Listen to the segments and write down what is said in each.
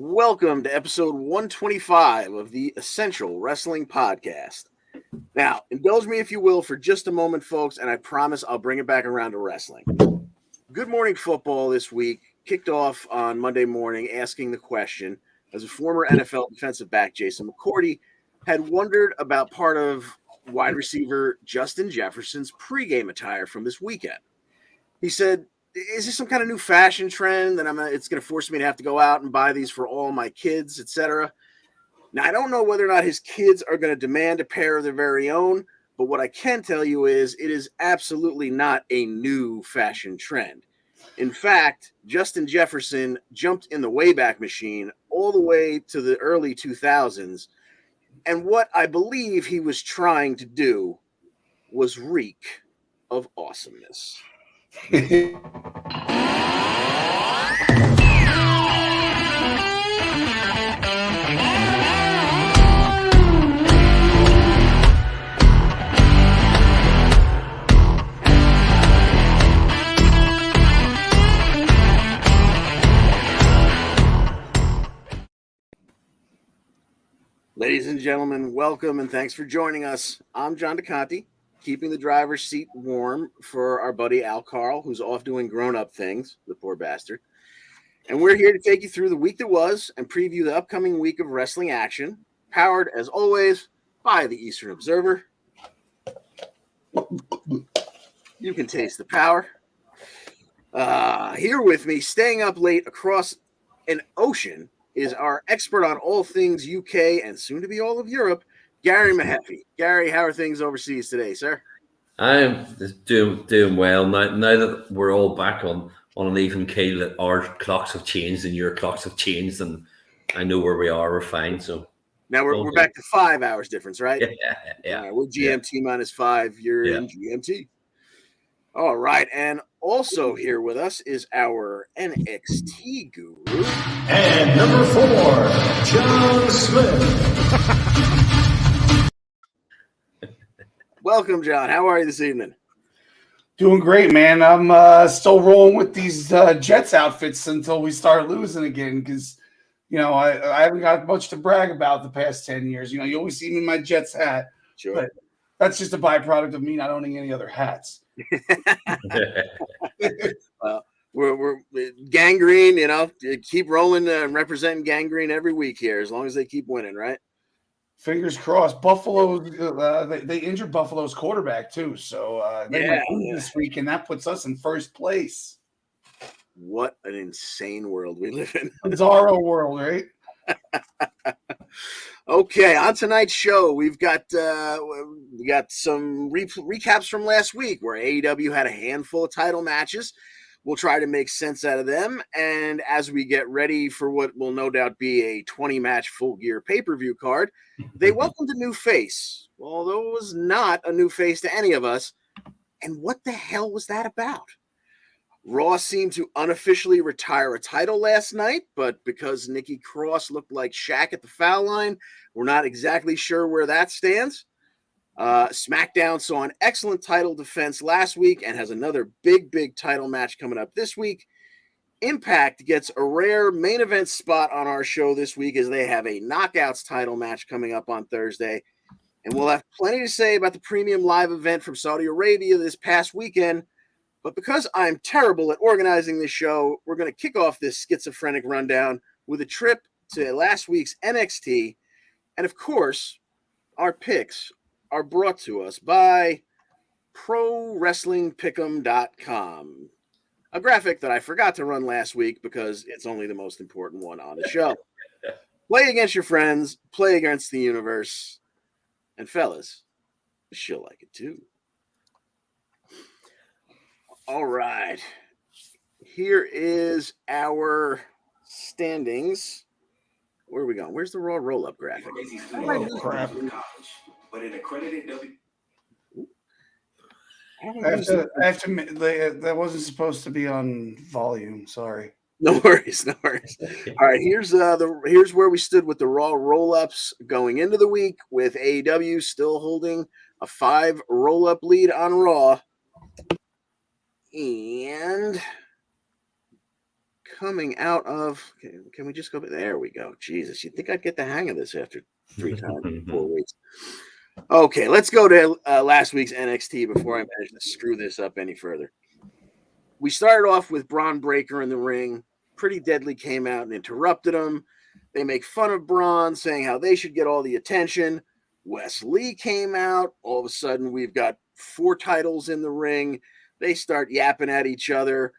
Welcome to episode 125 of the Essential Wrestling Podcast. Now, indulge me if you will for just a moment, folks, and I promise I'll bring it back around to wrestling. Good Morning Football this week kicked off on Monday morning asking the question, as a former NFL defensive back, Jason McCourty, had wondered about part of wide receiver Justin Jefferson's pregame attire from this weekend. He said, is this some kind of new fashion trend that it's going to force me to have to go out and buy these for all my kids, etc.? Now, I don't know whether or not his kids are going to demand a pair of their very own, but what I can tell you is it is absolutely not a new fashion trend. In fact, Justin Jefferson jumped in the Wayback Machine all the way to the early 2000s, and what I believe he was trying to do was reek of awesomeness. Ladies and gentlemen, welcome and thanks for joining us. I'm John DeConti, keeping the driver's seat warm for our buddy Karl, who's off doing grown-up things, the poor bastard. And we're here to take you through the week that was and preview the upcoming week of wrestling action, powered, as always, by the Eastern Observer. You can taste the power. Here with me, staying up late across an ocean, is our expert on all things UK and soon to be all of Europe, Gary Mehaffy. Gary, how are things overseas today, sir? I'm doing well now that we're all back on an even keel. That our clocks have changed and your clocks have changed, and I know where we are. We're fine. So now we're back to 5 hours difference, right? Yeah. We're GMT minus 5. You're in GMT. All right, and also here with us is our NXT guru. And number 4, John Smith. Welcome, John. How are you this evening? Doing great, man. I'm still rolling with these Jets outfits until we start losing again because, I haven't got much to brag about the past 10 years. You always see me in my Jets hat. Sure. But that's just a byproduct of me not owning any other hats. We're gangrene, keep rolling and representing gangrene every week here as long as they keep winning, right? Fingers crossed. Buffalo, they injured Buffalo's quarterback too, so they might lose this week, and that puts us in first place. What an insane world we live in. Bizarro world, right? Okay, on tonight's show, we've got some recaps from last week where AEW had a handful of title matches. We'll try to make sense out of them, and as we get ready for what will no doubt be a 20-match full-gear pay-per-view card, they welcomed a new face, although it was not a new face to any of us. And what the hell was that about? Raw seemed to unofficially retire a title last night, but because Nikki Cross looked like Shaq at the foul line, we're not exactly sure where that stands. SmackDown saw an excellent title defense last week and has another big title match coming up this week. Impact gets a rare main event spot on our show this week as they have a Knockouts title match coming up on Thursday. And we'll have plenty to say about the premium live event from Saudi Arabia this past weekend. But because I'm terrible at organizing this show, we're going to kick off this schizophrenic rundown with a trip to last week's NXT. And of course, our picks are brought to us by ProWrestlingPick'em.com, a graphic that I forgot to run last week because it's only the most important one on the show. Play against your friends, play against the universe, and fellas, she'll like it too. All right, here is our standings. Where are we going? Where's the Raw roll-up graphic? Crap. But an accredited W. That wasn't supposed to be on volume. Sorry. No worries. All right, here's where we stood with the Raw roll-ups going into the week, with AEW still holding a 5 roll-up lead on Raw. And coming out of. Can we just go? There we go. Jesus, you'd think I'd get the hang of this after 3 times in 4 weeks. Okay, let's go to last week's NXT before I manage to screw this up any further. We started off with Braun Breaker in the ring. Pretty Deadly came out and interrupted him. They make fun of Braun, saying how they should get all the attention. Wes Lee came out. All of a sudden, we've got 4 titles in the ring. They start yapping at each other.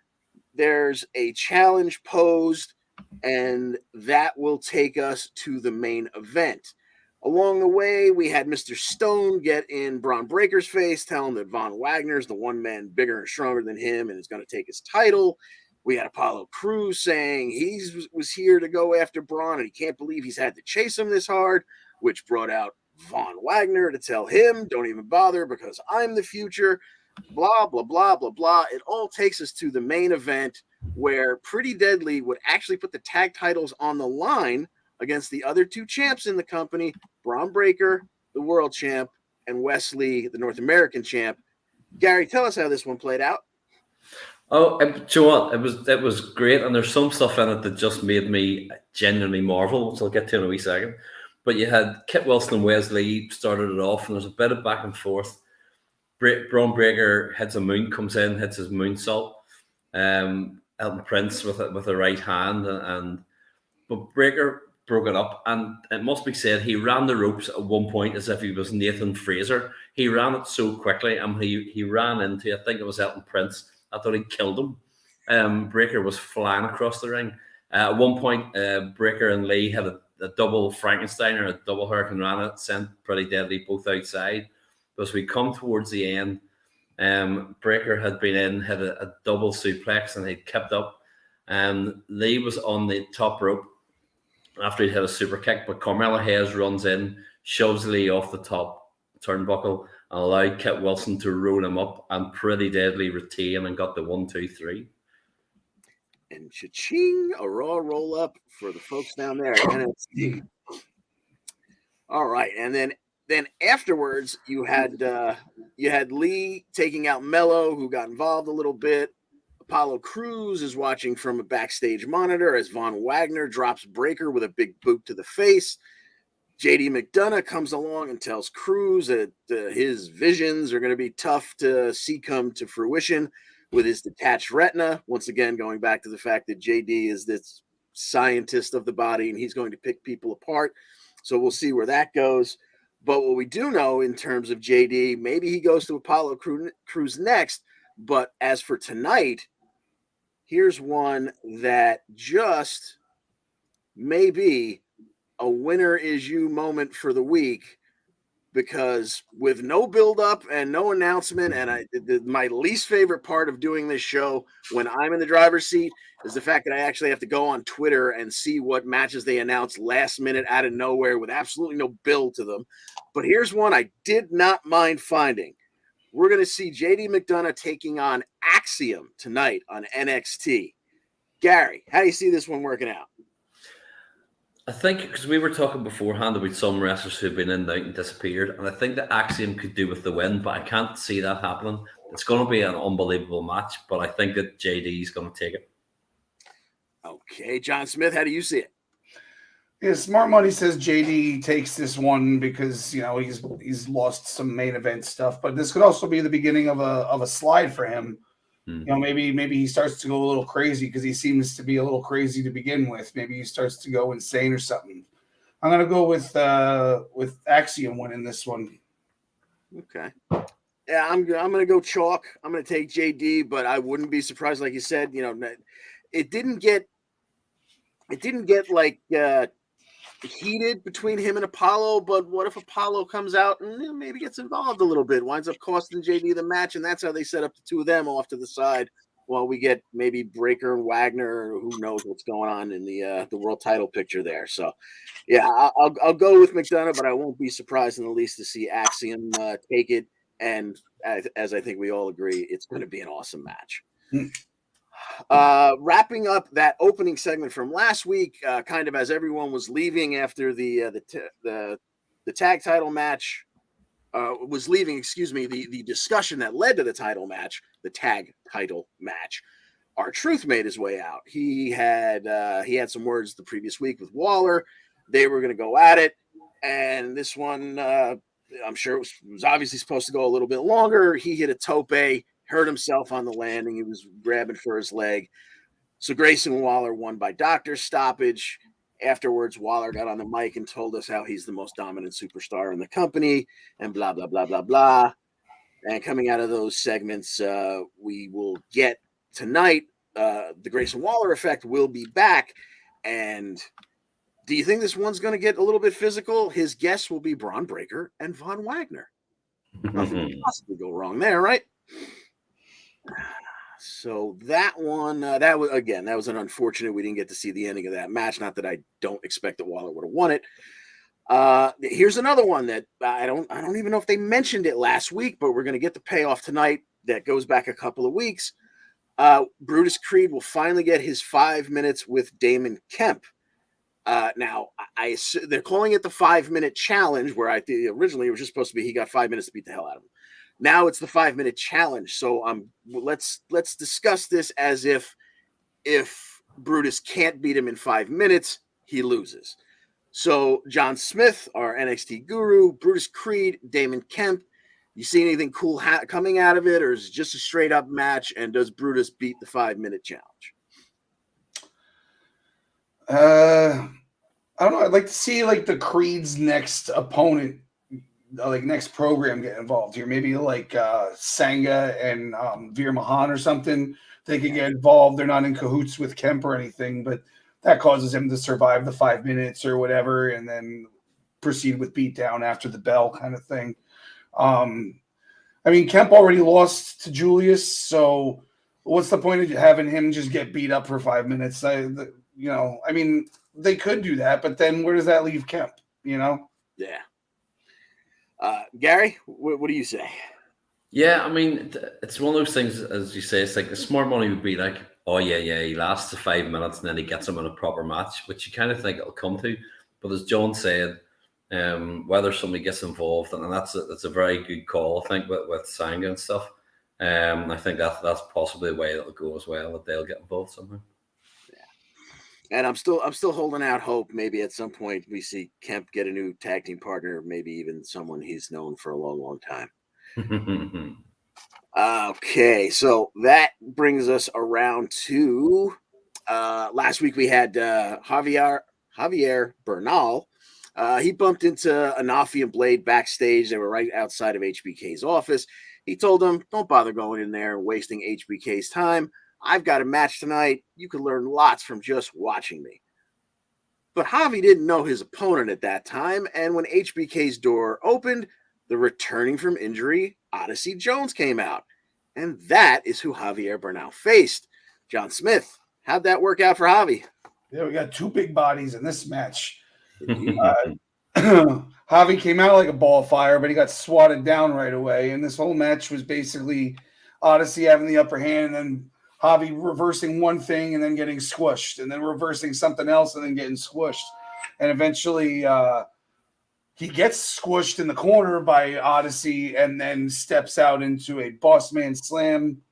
There's a challenge posed, and that will take us to the main event. Along the way, we had Mr. Stone get in Braun Breaker's face, tell him that Von Wagner's the one man bigger and stronger than him and is going to take his title. We had Apollo Crews saying he was here to go after Braun, and he can't believe he's had to chase him this hard, which brought out Von Wagner to tell him, don't even bother because I'm the future, blah, blah, blah, blah, blah. It all takes us to the main event where Pretty Deadly would actually put the tag titles on the line against the other 2 champs in the company, Braun Breaker, the world champ, and Wes Lee, the North American champ. Gary, tell us how this one played out. Oh, do you know what? It was great, and there's some stuff in it that just made me genuinely marvel, which I'll get to in a wee second. But you had Kit Wilson and Wes Lee started it off, and there's a bit of back and forth. Braun Breaker hits a moon, comes in, hits his moonsault. Elton Prince with a right hand, but Breaker broke it up, and it must be said he ran the ropes at one point as if he was Nathan Fraser. He ran it so quickly, and he ran into, I think it was Elton Prince. I thought he killed him. Breaker was flying across the ring. At one point, Breaker and Lee had a double Frankenstein or a double Hurricane Rana, sent Pretty Deadly both outside. But as we come towards the end, Breaker had been in, had a double suplex, and he'd kept up. Lee was on the top rope after he'd hit a super kick, but Carmelo Hayes runs in, shoves Lee off the top turnbuckle, and allowed Kit Wilson to roll him up, and Pretty Deadly retained and got the 1, 2, 3. And cha-ching, a Raw roll-up for the folks down there at NXT. All right, and then afterwards, you had Lee taking out Mello, who got involved a little bit. Apollo Crews is watching from a backstage monitor as Von Wagner drops Breaker with a big boot to the face. JD McDonough comes along and tells Crews that his visions are going to be tough to see come to fruition with his detached retina. Once again, going back to the fact that JD is this scientist of the body and he's going to pick people apart. So we'll see where that goes. But what we do know in terms of JD, maybe he goes to Apollo Crews next. But as for tonight, here's one that just may be a winner is you moment for the week, because with no build-up and no announcement, and my least favorite part of doing this show when I'm in the driver's seat is the fact that I actually have to go on Twitter and see what matches they announce last minute out of nowhere with absolutely no build to them. But here's one I did not mind finding. We're going to see JD McDonough taking on Axiom tonight on NXT. Gary, how do you see this one working out? I think because we were talking beforehand about some wrestlers who've been in and out and disappeared, and I think that Axiom could do with the win, but I can't see that happening. It's going to be an unbelievable match, but I think that JD is going to take it. Okay, John Smith, how do you see it? Yeah, Smart Money says JD takes this one because he's lost some main event stuff, but this could also be the beginning of a slide for him. Maybe he starts to go a little crazy because he seems to be a little crazy to begin with. Maybe he starts to go insane or something. I'm gonna go with Axiom winning this one. Okay. Yeah, I'm gonna go chalk. I'm gonna take JD, but I wouldn't be surprised, like you said. It didn't get like heated between him and Apollo, but what if Apollo comes out and maybe gets involved a little bit, winds up costing JD the match, and that's how they set up the two of them off to the side while we get maybe Breaker and Wagner, or who knows what's going on in the world title picture there. So, yeah, I'll go with McDonough, but I won't be surprised in the least to see Axiom take it, and as I think we all agree, it's going to be an awesome match. Wrapping up that opening segment from last week, kind of as everyone was leaving after the tag title match was leaving, the discussion that led to the title match, the tag title match. R-Truth made his way out. He had some words the previous week with Waller. They were going to go at it, and this one, I'm sure it was obviously supposed to go a little bit longer. He hit a tope, hurt himself on the landing. He was grabbing for his leg. So Grayson Waller won by doctor's stoppage. Afterwards, Waller got on the mic and told us how he's the most dominant superstar in the company and blah, blah, blah, blah, blah. And coming out of those segments, we will get tonight, the Grayson Waller effect will be back. And do you think this one's going to get a little bit physical? His guests will be Braun Breaker and Von Wagner. Nothing could possibly go wrong there, right? So that one, that was an unfortunate. We didn't get to see the ending of that match. Not that I don't expect that Waller would have won it. Here's another one that I don't even know if they mentioned it last week, but we're going to get the payoff tonight. That goes back a couple of weeks. Brutus Creed will finally get his 5 minutes with Damon Kemp. Now, they're calling it the 5-minute challenge, where originally it was just supposed to be he got 5 minutes to beat the hell out of him. Now it's the 5-minute challenge. So let's discuss this as if Brutus can't beat him in 5 minutes, he loses. So John Smith, our NXT guru, Brutus Creed, Damon Kemp. You see anything cool coming out of it, or is it just a straight up match? And does Brutus beat the 5-minute challenge? I don't know. I'd like to see like the Creed's next opponent, like next program, get involved here. Maybe like Sangha and Veer Mahan or something. They can get involved. They're not in cahoots with Kemp or anything, but that causes him to survive the 5 minutes or whatever, and then proceed with beatdown after the bell kind of thing. I mean, Kemp already lost to Julius, so what's the point of having him just get beat up for 5 minutes? I mean, they could do that, but then where does that leave Kemp? Yeah. Gary, what do you say? Yeah, I mean, it's one of those things, as you say, it's like the smart money would be like, oh, yeah, he lasts the 5 minutes and then he gets him in a proper match, which you kind of think it'll come to. But as John said, whether somebody gets involved, and that's a very good call, I think, with Sangha and stuff. I think that's possibly the way it'll go as well, that they'll get involved somehow. Yeah. And I'm still holding out hope. Maybe at some point we see Kemp get a new tag team partner, maybe even someone he's known for a long, long time. Okay, so that brings us around to last week we had Javier Bernal. He bumped into Mehaffy and Blade backstage. They were right outside of HBK's office. He told them, don't bother going in there and wasting HBK's time. I've got a match tonight. You can learn lots from just watching me. But Javi didn't know his opponent at that time, and when HBK's door opened, the returning from injury Odyssey Jones came out. And that is who Javier Bernal faced. John Smith, how'd that work out for Javi? Yeah, we got two big bodies in this match. Javi came out like a ball of fire, but he got swatted down right away. And this whole match was basically Odyssey having the upper hand and then Javi reversing one thing and then getting squished, and then reversing something else and then getting squished. And eventually he gets squished in the corner by Odyssey and then steps out into a boss man slam.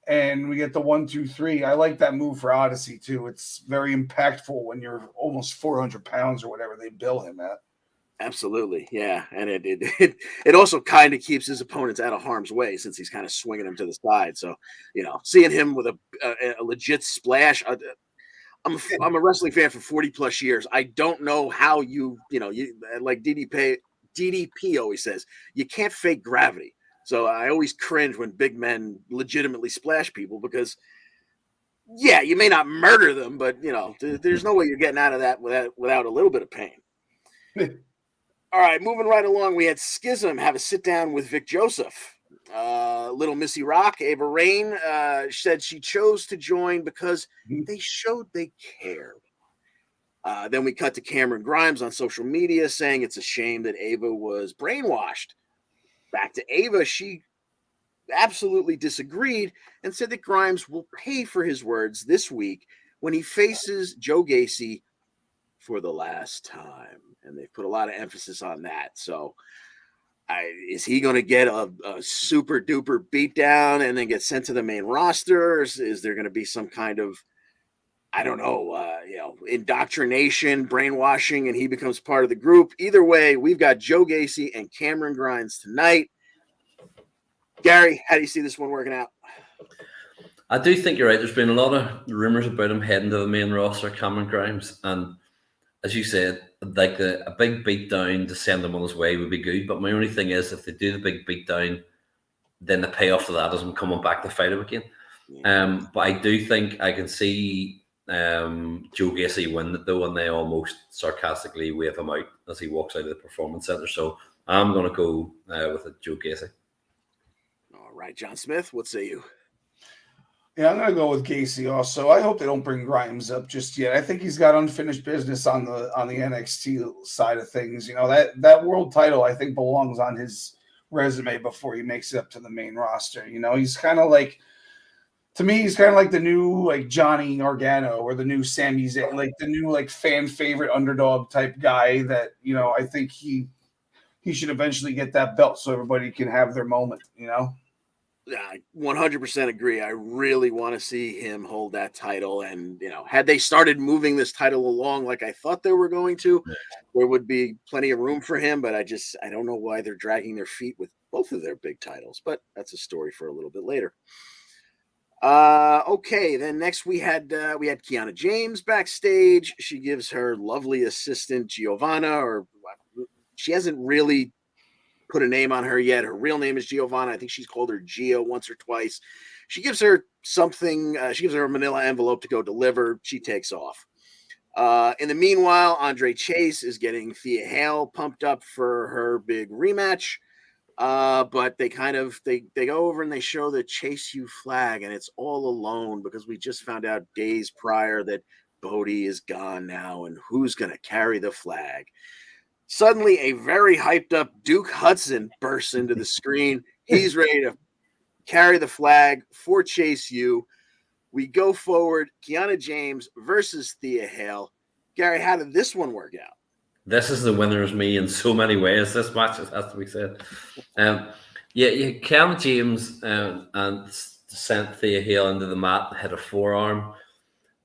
And we get the 1, 2, 3. I like that move for Odyssey too. It's very impactful when you're almost 400 pounds or whatever they bill him at. Absolutely, yeah, and it also kind of keeps his opponents out of harm's way since he's kind of swinging them to the side. So, seeing him with a legit splash. I'm a wrestling fan for 40 plus years. I don't know how you like DDP always says, you can't fake gravity. So I always cringe when big men legitimately splash people because, yeah, you may not murder them, but there's no way you're getting out of that without a little bit of pain. All right, moving right along, we had Schism have a sit down with Vic Joseph. Little Missy Rock, Ava Rain, said she chose to join because they showed they cared. Then we cut to Cameron Grimes on social media saying it's a shame that Ava was brainwashed. Back to Ava, she absolutely disagreed and said that Grimes will pay for his words this week when he faces Joe Gacy for the last time. And they put a lot of emphasis on that. So Is he going to get a super duper beatdown and then get sent to the main roster? Or is there going to be some kind of, I don't know, indoctrination, brainwashing, and he becomes part of the group? Either way, we've got Joe Gacy and Cameron Grimes tonight. Gary, how do you see this one working out? I do think you're right. There's been a lot of rumors about him heading to the main roster, Cameron Grimes, and as you said, like a big beatdown to send him on his way would be good. But my only thing is, if they do the big beatdown, then the payoff for that is him coming back to fight him again. But I do think I can see Joe Gacy win it though, and they almost sarcastically wave him out as he walks out of the performance center. So I'm going to go with Joe Gacy. All right, John Smith, what say you? Yeah, I'm gonna go with Gacy also. I hope they don't bring Grimes up just yet. I think he's got unfinished business on the NXT side of things. You know, that world title I think belongs on his resume before he makes it up to the main roster. You know, he's kind of like, to me, he's kind of like the new like Johnny Gargano or the new Sami Zayn, like the new like fan favorite underdog type guy that, you know, I think he should eventually get that belt so everybody can have their moment, you know? I 100% agree. I really want to see him hold that title. And, you know, had they started moving this title along like I thought they were going to, there would be plenty of room for him. But I don't know why they're dragging their feet with both of their big titles. But that's a story for a little bit later. Okay, then next we had Kiana James backstage. She gives her lovely assistant Giovanna, or she hasn't really put a name on her yet. Her real name is Giovanna. I think she's called her Gio once or twice. She gives her something. She gives her a manila envelope to go deliver. She takes off. In the meanwhile, Andre Chase is getting Thea Hale pumped up for her big rematch. But they go over and they show the Chase U flag, and it's all alone because we just found out days prior that Bodie is gone now, and who's going to carry the flag? Suddenly, a very hyped up Duke Hudson bursts into the screen. He's ready to carry the flag for Chase U. We go forward. Kiana James versus Thea Hale. Gary, how did this one work out? This is the winner's me in so many ways. This match, it has to be said. Kiana James and sent Thea Hale into the mat and hit a forearm.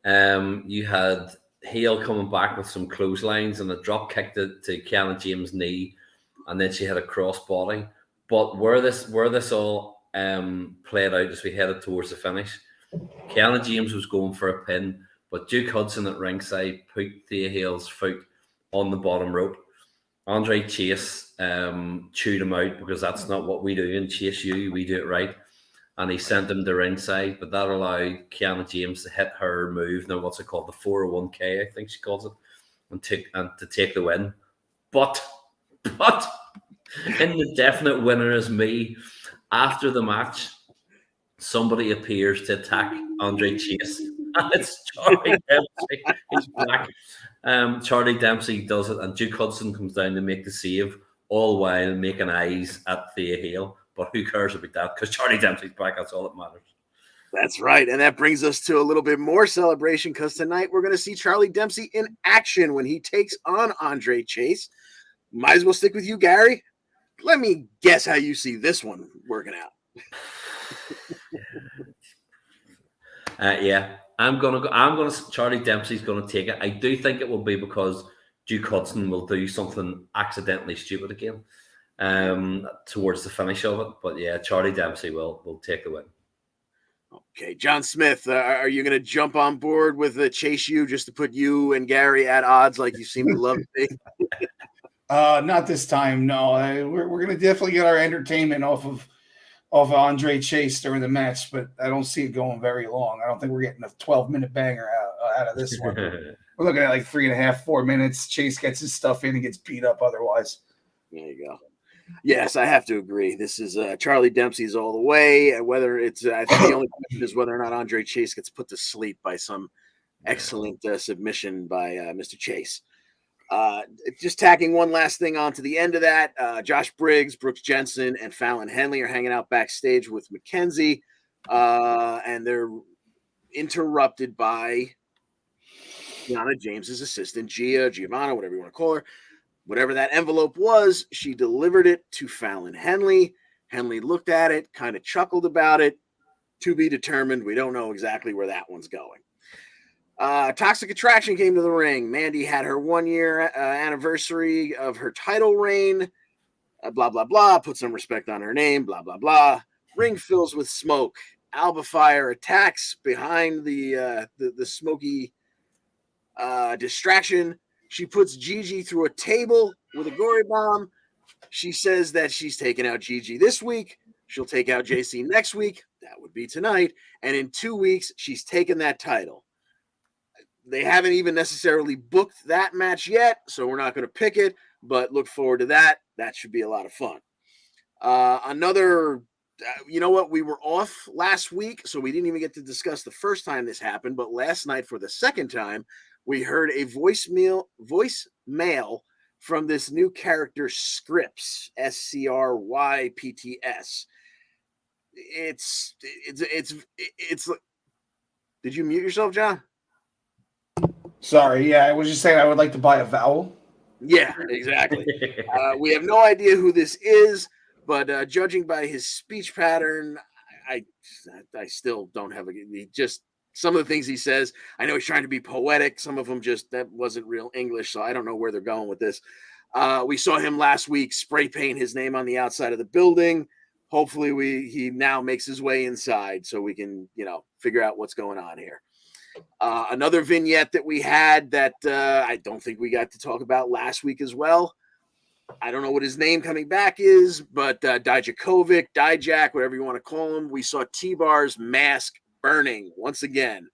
You had Hale coming back with some clotheslines and a drop kick to Kiana James' knee, and then she had a crossbody. But where this all played out as we headed towards the finish, Kiana James was going for a pin, but Duke Hudson at ringside put Thea Hale's foot on the bottom rope. Andre Chase chewed him out because that's not what we do in Chase U. We do it right. And he sent him to ringside, but that allowed Kiana James to hit her move. Now, what's it called? The 401k, I think she calls it, and to take the win. But in the definite winner is me. After the match, somebody appears to attack Andre Chase, and it's Charlie Dempsey. He's black. Charlie Dempsey does it, and Duke Hudson comes down to make the save, all while making eyes at Thea Hale. But who cares about that? Because Charlie Dempsey's back. That's all that matters. That's right. And that brings us to a little bit more celebration, because tonight we're going to see Charlie Dempsey in action when he takes on Andre Chase. Might as well stick with you, Gary. Let me guess how you see this one working out. Charlie Dempsey's gonna take it. I do think it will be because Duke Hudson will do something accidentally stupid again towards the finish of it. But yeah, Charlie Dempsey will take the win. Okay, John Smith, are you going to jump on board with the Chase U just to put you and Gary at odds like you seem to love to be? Not this time, no. We're going to definitely get our entertainment off of Andre Chase during the match, but I don't see it going very long. I don't think we're getting a 12-minute banger out of this one. We're looking at like 3.5, 4 minutes. Chase gets his stuff in and gets beat up otherwise. There you go. Yes, I have to agree. This is Charlie Dempsey's all the way. Whether it's, I think the only question is whether or not Andre Chase gets put to sleep by some excellent submission by Mr. Chase. Just tacking one last thing on to the end of that, Josh Briggs, Brooks Jensen, and Fallon Henley are hanging out backstage with Mackenzie, and they're interrupted by Kiana James's assistant, Giovanna, whatever you want to call her. Whatever that envelope was, she delivered it to Fallon Henley. Henley looked at it, kind of chuckled about it. To be determined. We don't know exactly where that one's going. Toxic Attraction came to the ring. Mandy had her 1 year anniversary of her title reign. Blah, blah, blah. Put some respect on her name. Blah, blah, blah. Ring fills with smoke. Alba Fire attacks behind the smoky distraction. She puts Gigi through a table with a gory bomb. She says that she's taking out Gigi this week. She'll take out JC next week. That would be tonight. And in 2 weeks, she's taken that title. They haven't even necessarily booked that match yet, so we're not going to pick it, but look forward to that. That should be a lot of fun. You know what? We were off last week, so we didn't even get to discuss the first time this happened, but last night for the second time, we heard a voicemail from this new character, Scripps, Scrypts. It's Did you mute yourself, John? Sorry, yeah, I was just saying I would like to buy a vowel. Yeah, exactly. We have no idea who this is, but judging by his speech pattern, I still don't have just some of the things he says. I know he's trying to be poetic. Some of them that wasn't real English, so I don't know where they're going with this. We saw him last week spray paint his name on the outside of the building. Hopefully he now makes his way inside so we can, figure out what's going on here. Another vignette that we had that I don't think we got to talk about last week as well. I don't know what his name coming back is, but Dijakovic, Dijak, whatever you want to call him. We saw T-Bar's mask burning once again.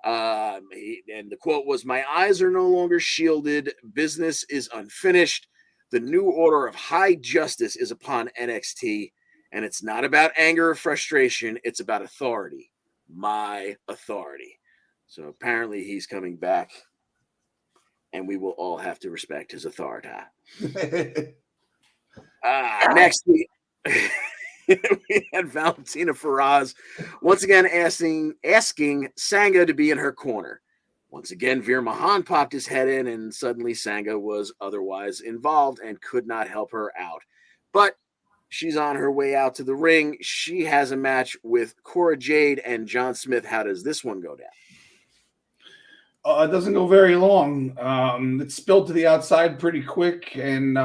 And the quote was, "My eyes are no longer shielded. Business is unfinished. The new order of high justice is upon NXT. And it's not about anger or frustration. It's about authority. My authority." So apparently he's coming back, and we will all have to respect his authority. Next, we had Valentina Feroz once again asking Sanga to be in her corner. Once again, Veer Mahan popped his head in, and suddenly Sanga was otherwise involved and could not help her out. But she's on her way out to the ring. She has a match with Cora Jade and John Smith. How does this one go down? It doesn't go very long. It spilled to the outside pretty quick, and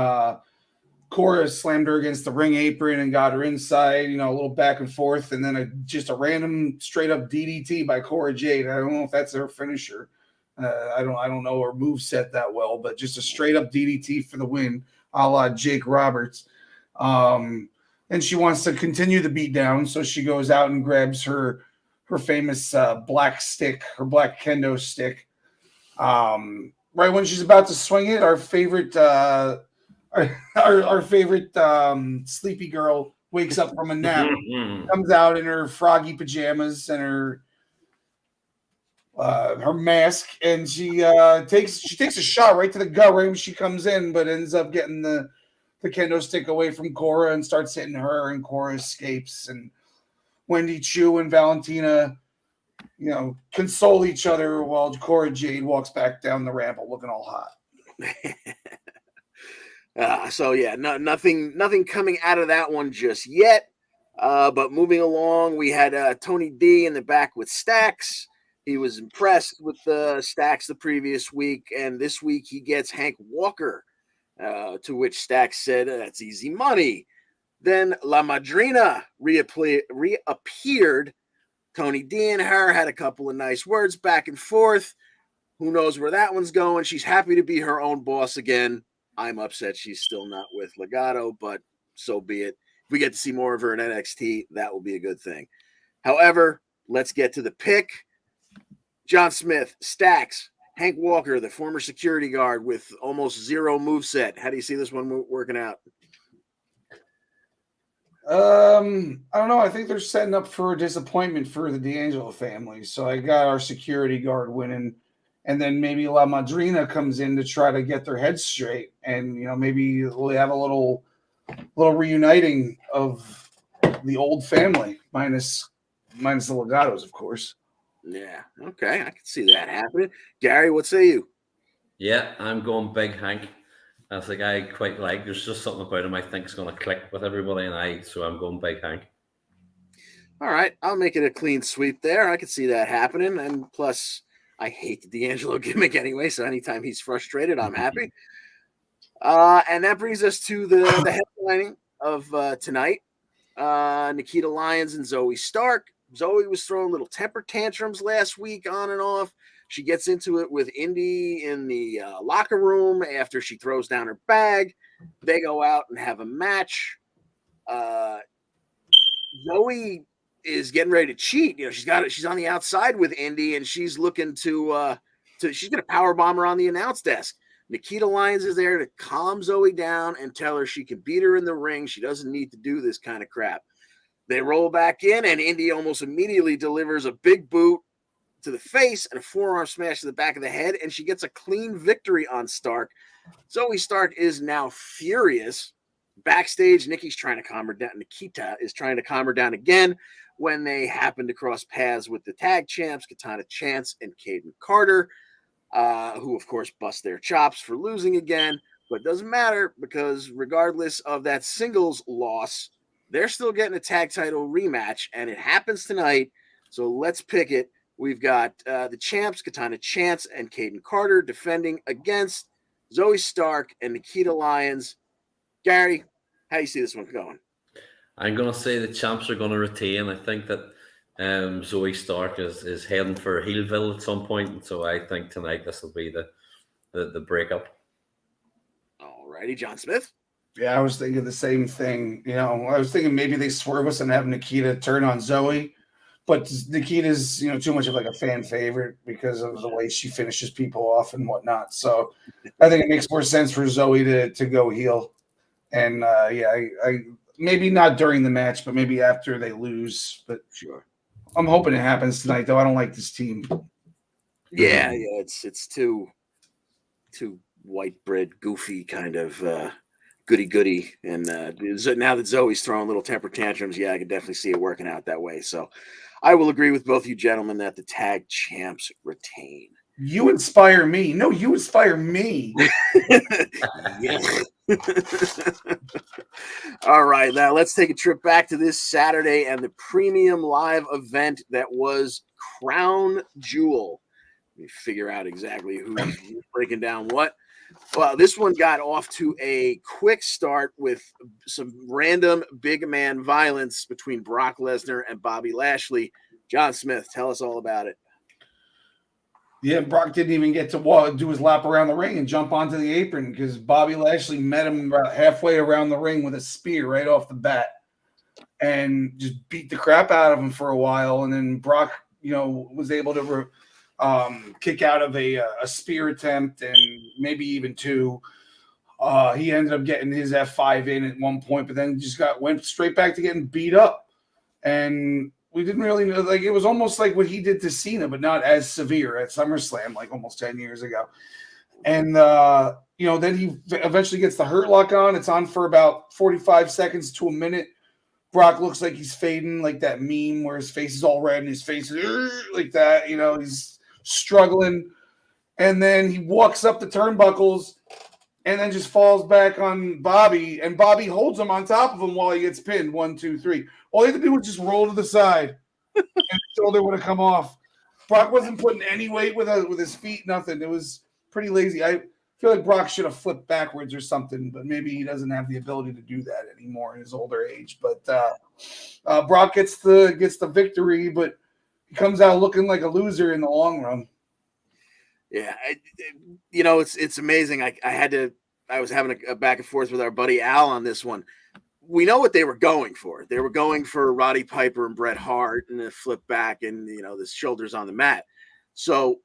Cora slammed her against the ring apron and got her inside, a little back and forth, and then just a random straight-up DDT by Cora Jade. I don't know if that's her finisher. I don't know her moveset that well, but just a straight-up DDT for the win, a la Jake Roberts. And she wants to continue the beatdown, so she goes out and grabs her famous black stick, her black kendo stick. Right when she's about to swing it, our favorite sleepy girl wakes up from a nap, comes out in her froggy pajamas and her mask, and she takes a shot right to the gut right when she comes in, but ends up getting the kendo stick away from Cora and starts hitting her, and Cora escapes, and Wendy Chu and Valentina, console each other while Cora Jade walks back down the ramp looking all hot. Nothing coming out of that one just yet. But moving along, we had Tony D in the back with Stax. He was impressed with Stax the previous week, and this week he gets Hank Walker, to which Stax said, "That's easy money." Then La Madrina reappeared. Tony D and her had a couple of nice words back and forth. Who knows where that one's going? She's happy to be her own boss again. I'm upset she's still not with Legado, but so be it. If we get to see more of her in NXT, that will be a good thing. However, let's get to the pick. John Smith, Stax, Hank Walker, the former security guard with almost zero moveset. How do you see this one working out? I don't know. I think they're setting up for a disappointment for the D'Angelo family. So I got our security guard winning, and then maybe La Madrina comes in to try to get their heads straight, and maybe we'll have a little reuniting of the old family, minus the Legatos, of course. Yeah, okay, I can see that happening. Gary, what say you? Yeah, I'm going big Hank. That's a guy I quite like. There's just something about him I think is going to click with everybody, and so I'm going Big Hank. All right, I'll make it a clean sweep there. I could see that happening, and plus, I hate the D'Angelo gimmick anyway. So anytime he's frustrated, I'm happy. And that brings us to the headlining of tonight. Nikita Lyons and Zoe Stark. Zoe was throwing little temper tantrums last week on and off. She gets into it with Indy in the locker room after she throws down her bag. They go out and have a match. Zoe is getting ready to cheat. You know, she's on the outside with Indy, and she's looking to she's gonna power bomb her on the announce desk. Nikita Lyons is there to calm Zoe down and tell her she can beat her in the ring. She doesn't need to do this kind of crap. They roll back in, and Indy almost immediately delivers a big boot to the face and a forearm smash to the back of the head, and she gets a clean victory on Stark. Zoe Stark is now furious. Backstage, Nikki's trying to calm her down. Nikita is trying to calm her down again when they happen to cross paths with the tag champs, Katana Chance and Caden Carter, who, of course, bust their chops for losing again. But it doesn't matter because regardless of that singles loss, they're still getting a tag title rematch, and it happens tonight. So let's pick it. We've got the champs, Katana Chance and Caden Carter, defending against Zoe Stark and Nikita Lyons. Gary, how do you see this one going? I'm going to say the champs are going to retain. I think that Zoe Stark is heading for Heelville at some point, and so I think tonight this will be the breakup. All righty, John Smith. Yeah, I was thinking the same thing. You know, I was thinking maybe they swerve us and have Nikita turn on Zoe, but Nikita's, you know, too much of like a fan favorite because of the way she finishes people off and whatnot. So I think it makes more sense for Zoe to go heel. And I maybe not during the match, but maybe after they lose. But sure, I'm hoping it happens tonight, though. I don't like this team. Yeah, it's too white bread, goofy kind of goody. And now that Zoe's throwing little temper tantrums, yeah, I can definitely see it working out that way. So I will agree with both you gentlemen that the tag champs retain. You inspire me. No, you inspire me. Yeah. All right, now let's take a trip back to this Saturday and the premium live event that was Crown Jewel. Let me figure out exactly who's breaking down what. Well, this one got off to a quick start with some random big man violence between Brock Lesnar and Bobby Lashley. John Smith, tell us all about it. Yeah, Brock didn't even get to do his lap around the ring and jump onto the apron because Bobby Lashley met him about halfway around the ring with a spear right off the bat and just beat the crap out of him for a while. And then Brock, you know, was able to kick out of a spear attempt and maybe even two. He ended up getting his F5 in at one point, but then just went straight back to getting beat up. And we didn't really know, like, it was almost like what he did to Cena, but not as severe at SummerSlam, like almost 10 years ago. And, you know, then he eventually gets the Hurt Lock on. It's on for about 45 seconds to a minute. Brock looks like he's fading, like that meme where his face is all red and his face is like that. You know, he's struggling. And then he walks up the turnbuckles and then just falls back on Bobby. And Bobby holds him on top of him while he gets pinned. 1, 2, 3. All he had to do was just roll to the side, and his shoulder would have come off. Brock wasn't putting any weight with his feet, nothing. It was pretty lazy. I feel like Brock should have flipped backwards or something, but maybe he doesn't have the ability to do that anymore in his older age. But Brock gets the victory, but he comes out looking like a loser in the long run. Yeah, you know, it's amazing. I was having a back and forth with our buddy Al on this one. We know what they were going for. They were going for Roddy Piper and Bret Hart and a flip back and, you know, the shoulders on the mat. So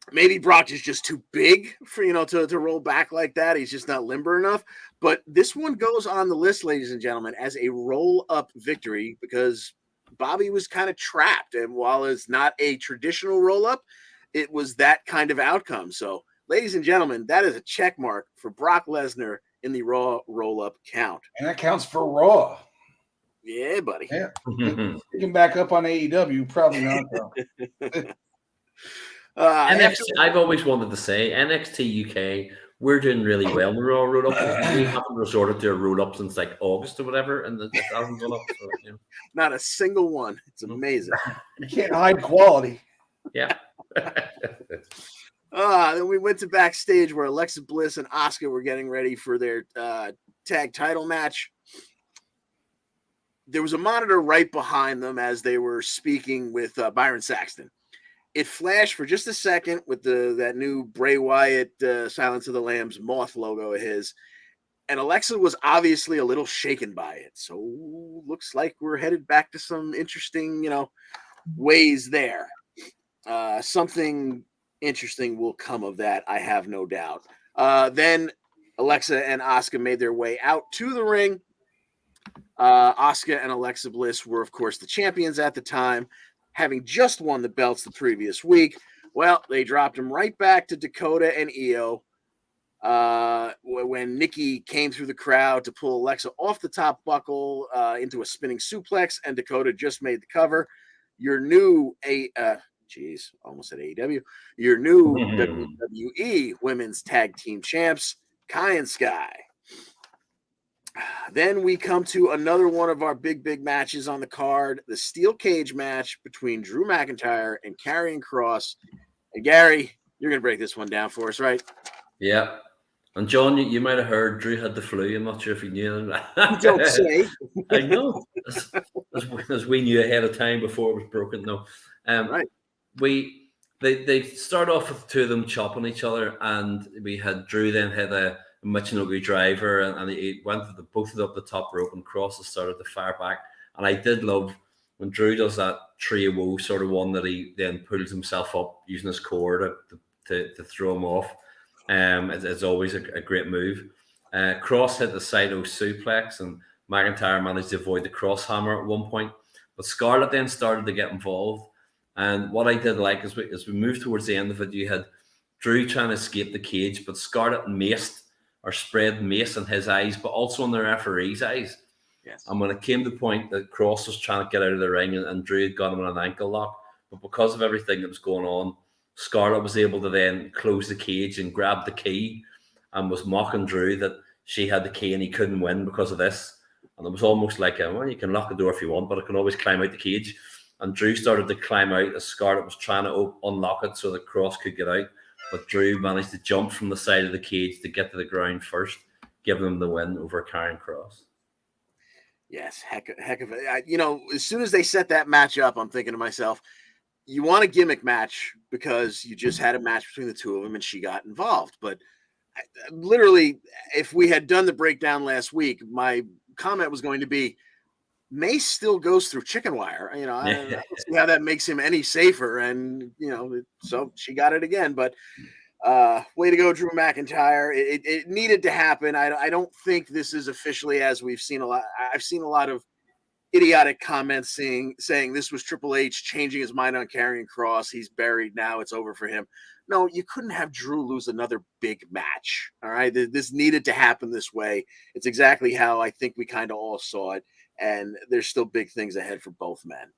maybe Brock is just too big for, you know, to roll back like that. He's just not limber enough. But this one goes on the list, ladies and gentlemen, as a roll-up victory because Bobby was kind of trapped. And while it's not a traditional roll-up, it was that kind of outcome. So, ladies and gentlemen, that is a check mark for Brock Lesnar in the Raw roll-up count. And that counts for Raw. Yeah, buddy. Yeah. Picking back up on AEW, probably not, though. NXT, I've always wanted to say NXT UK we're doing really well in the Raw road up because we haven't resorted to a road up since like August or whatever, and it hasn't gone up. So, you know. Not a single one. It's amazing. You can't hide quality. Yeah. Then we went to backstage where Alexa Bliss and Asuka were getting ready for their tag title match. There was a monitor right behind them as they were speaking with Byron Saxton. It flashed for just a second with that new Bray Wyatt Silence of the Lambs moth logo of his. And Alexa was obviously a little shaken by it. So looks like we're headed back to some interesting, ways there. Something interesting will come of that, I have no doubt. Then Alexa and Asuka made their way out to the ring. Asuka and Alexa Bliss were, of course, the champions at the time, having just won the belts the previous week. Well, they dropped them right back to Dakota and Io when Nikki came through the crowd to pull Alexa off the top buckle into a spinning suplex, and Dakota just made the cover. Your new almost said AEW. Your new WWE Women's Tag Team Champs, Kai and Sky. Then we come to another one of our big matches on the card, the steel cage match between Drew McIntyre and Karrion Kross. And Gary, you're going to break this one down for us, right? Yeah. And John, you might have heard Drew had the flu. I'm not sure if you knew that. Don't say. I know. As we knew ahead of time before it was broken. No. Right. They start off with the two of them chopping each other, and we had Drew then had a Michinoku driver, and he went to both up the top rope, and Kross started to fire back. And I did love when Drew does that tree of woe sort of one that he then pulls himself up using his core to throw him off. It's always a great move. Kross hit the Saito suplex, and McIntyre managed to avoid the cross hammer at one point. But Scarlett then started to get involved. And what I did like is as we moved towards the end of it, you had Drew trying to escape the cage, but Scarlett spread mace in his eyes, but also in the referee's eyes. Yes. And when it came to the point that Kross was trying to get out of the ring and Drew had got him in an ankle lock, but because of everything that was going on, Scarlett was able to then close the cage and grab the key and was mocking Drew that she had the key and he couldn't win because of this. And it was almost like, well, you can lock the door if you want, but I can always climb out the cage. And Drew started to climb out as Scarlett was trying to unlock it so that Kross could get out. But Drew managed to jump from the side of the cage to get to the ground first, giving him the win over Karrion Kross. Yes, heck of it. As soon as they set that match up, I'm thinking to myself, you want a gimmick match because you just had a match between the two of them and she got involved. But literally, if we had done the breakdown last week, my comment was going to be, Mace still goes through chicken wire. I don't see how that makes him any safer. And, so she got it again. But way to go, Drew McIntyre. It needed to happen. I don't think this is officially, as we've seen a lot. I've seen a lot of idiotic comments saying this was Triple H changing his mind on Karrion Kross. He's buried now. It's over for him. No, you couldn't have Drew lose another big match. All right. This needed to happen this way. It's exactly how I think we kind of all saw it. And there's still big things ahead for both men.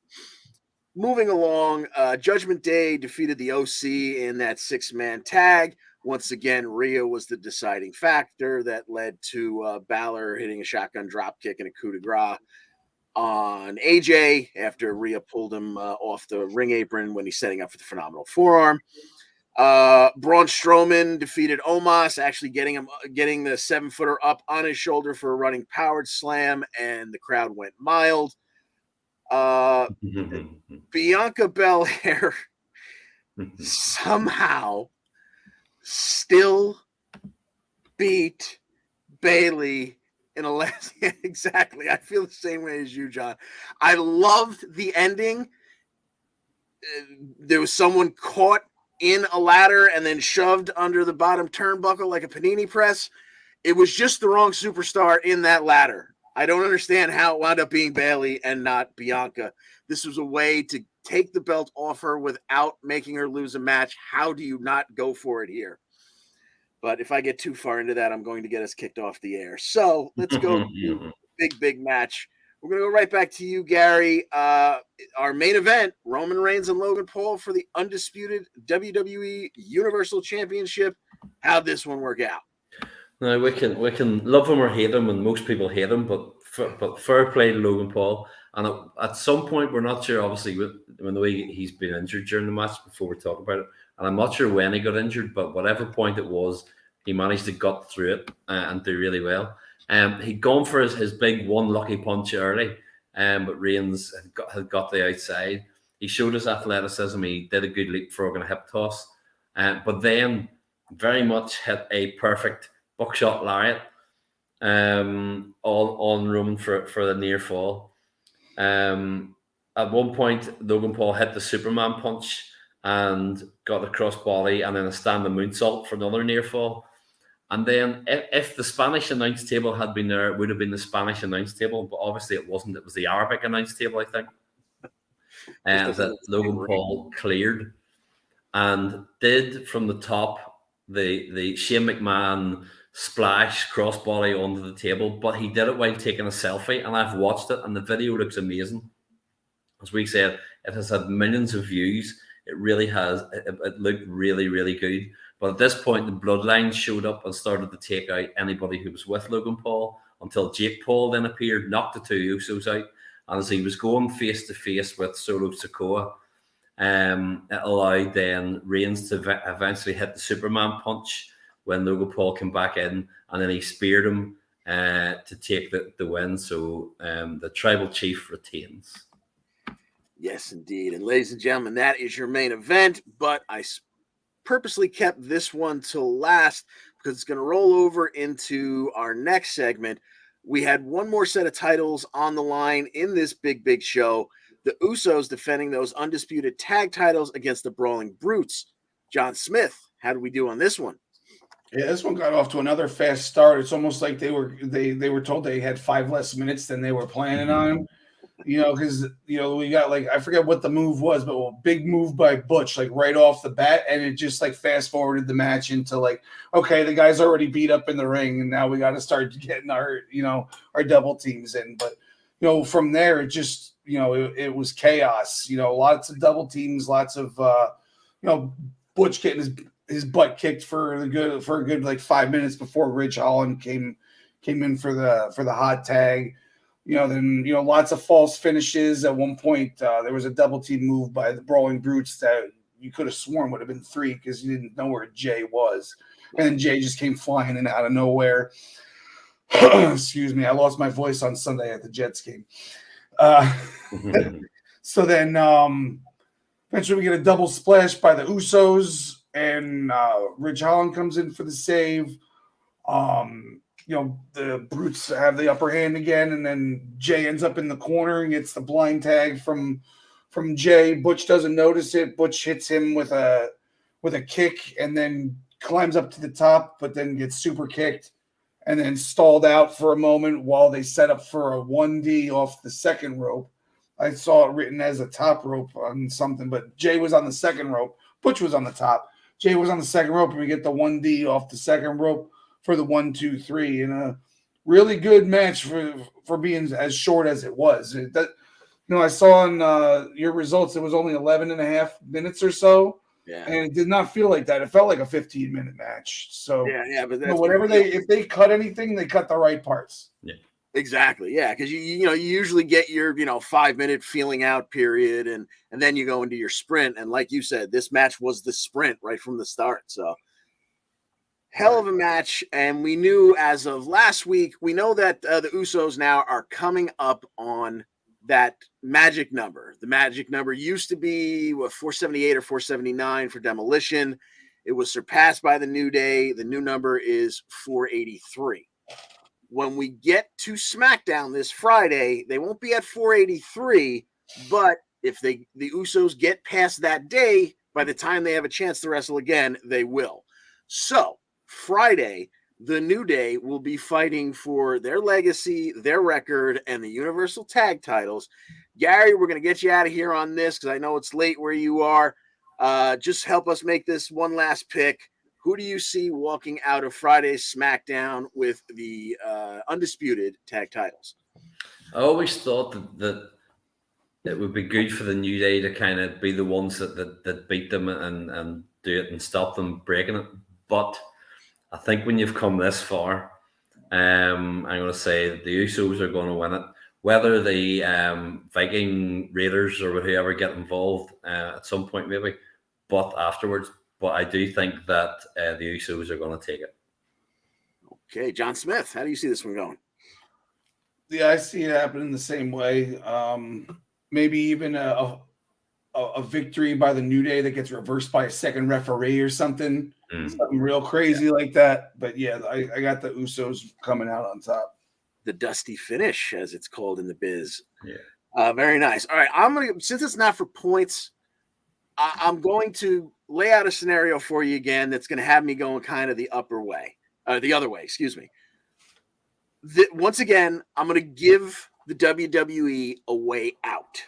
Moving along, Judgment Day defeated the OC in that 6-man tag. Once again, Rhea was the deciding factor that led to Balor hitting a shotgun dropkick and a coup de grace on AJ after Rhea pulled him off the ring apron when he's setting up for the phenomenal forearm. Braun Strowman defeated Omos, actually getting the 7-footer up on his shoulder for a running powered slam, and the crowd went mild. Bianca Belair somehow still beat Bayley in a last. Exactly. I feel the same way as you, John. I loved the ending. There was someone caught in a ladder and then shoved under the bottom turnbuckle like a panini press. It was just the wrong superstar in that ladder. I don't understand how it wound up being Bayley and not Bianca. This was a way to take the belt off her without making her lose a match. How do you not go for it here? But if I get too far into that, I'm going to get us kicked off the air. So let's go to big match. We're going to go right back to you, Gary. Our main event, Roman Reigns and Logan Paul for the undisputed WWE Universal Championship. How'd this one work out? Now we can love him or hate him, and most people hate him. But fair play to Logan Paul. And at some point, we're not sure. Obviously, when the way he's been injured during the match, before we talk about it, and I'm not sure when he got injured, but whatever point it was, he managed to gut through it and do really well. He'd gone for his big one lucky punch early, but Reigns had got the outside. He showed his athleticism. He did a good leapfrog and a hip toss, but then very much hit a perfect buckshot lariat on Roman for the near fall. At one point, Logan Paul hit the Superman punch and got the crossbody, and then a standing moonsault for another near fall. And then, if the Spanish announce table had been there, it would have been the Spanish announce table, but obviously it wasn't. It was the Arabic announce table, I think, that Logan Paul cleared and did from the top the Shane McMahon splash crossbody onto the table, but he did it while taking a selfie, and I've watched it, and the video looks amazing. As we said, it has had millions of views. It really has. It looked really, really good. But at this point, the Bloodline showed up and started to take out anybody who was with Logan Paul until Jake Paul then appeared, knocked the two Usos out. And as he was going face to face with Solo Sikoa, it allowed then Reigns to eventually hit the Superman punch when Logan Paul came back in, and then he speared him to take the win. So the Tribal Chief retains. Yes, indeed. And ladies and gentlemen, that is your main event, but I purposely kept this one till last because it's going to roll over into our next segment. We had one more set of titles on the line in this big show. The Usos defending those undisputed tag titles against the Brawling Brutes. John Smith, how did we do on this one? Yeah, this one got off to another fast start. It's almost like they were told they had 5 less minutes than they were planning on. Because we got I forget what the move was, but a big move by Butch, right off the bat, and it just fast forwarded the match into okay, the guy's already beat up in the ring, and now we got to start getting our double teams in. But from there, it just it was chaos. Lots of double teams, lots of Butch getting his butt kicked for a good 5 minutes before Ridge Holland came in for the hot tag. Then lots of false finishes. At one point, there was a double team move by the Brawling Brutes that you could have sworn would have been 3 because you didn't know where Jay was, and then Jay just came flying in out of nowhere. Excuse me, I lost my voice on Sunday at the Jets game. So then, eventually, we get a double splash by the Usos, and Ridge Holland comes in for the save. The Brutes have the upper hand again, and then Jay ends up in the corner and gets the blind tag from Jay. Butch doesn't notice it. Butch hits him with a kick and then climbs up to the top, but then gets super kicked and then stalled out for a moment while they set up for a 1D off the second rope. I saw it written as a top rope on something, but Jay was on the second rope. Butch was on the top. Jay was on the second rope, and we get the 1D off the second rope for the 1, 2, 3, and a really good match for being as short as it was. I saw in your results it was only 11 and a half minutes or so, and it did not feel like that. It felt like a 15-minute match. So but whatever if they cut anything, they cut the right parts. Yeah, exactly. Yeah, because you usually get your 5-minute feeling out period, and then you go into your sprint. And like you said, this match was the sprint right from the start. So. Hell of a match, and we knew as of last week, we know that the Usos now are coming up on that magic number. The magic number used to be 478 or 479 for Demolition. It was surpassed by the New Day. The new number is 483. When we get to SmackDown this Friday, they won't be at 483, but if the Usos get past that day, by the time they have a chance to wrestle again, they will. So, Friday, the New Day will be fighting for their legacy, their record, and the Universal Tag titles. Gary, we're going to get you out of here on this because I know it's late where you are. Just help us make this one last pick. Who do you see walking out of Friday's SmackDown with the undisputed tag titles? I always thought that it would be good for the New Day to kind of be the ones that beat them and do it and stop them breaking it. But I think when you've come this far, I'm going to say the Usos are going to win it. Whether the Viking Raiders or whoever get involved at some point, maybe, but afterwards. But I do think that the Usos are going to take it. Okay, John Smith, how do you see this one going? Yeah, I see it happening the same way. Maybe even a victory by the New Day that gets reversed by a second referee or something. Something real crazy like that. But yeah, I got the Usos coming out on top. The dusty finish, as it's called in the biz. Yeah. Very nice. All right, since it's not for points, I'm going to lay out a scenario for you again that's going to have me going kind of the other way. Excuse me. Once again, I'm going to give the WWE a way out.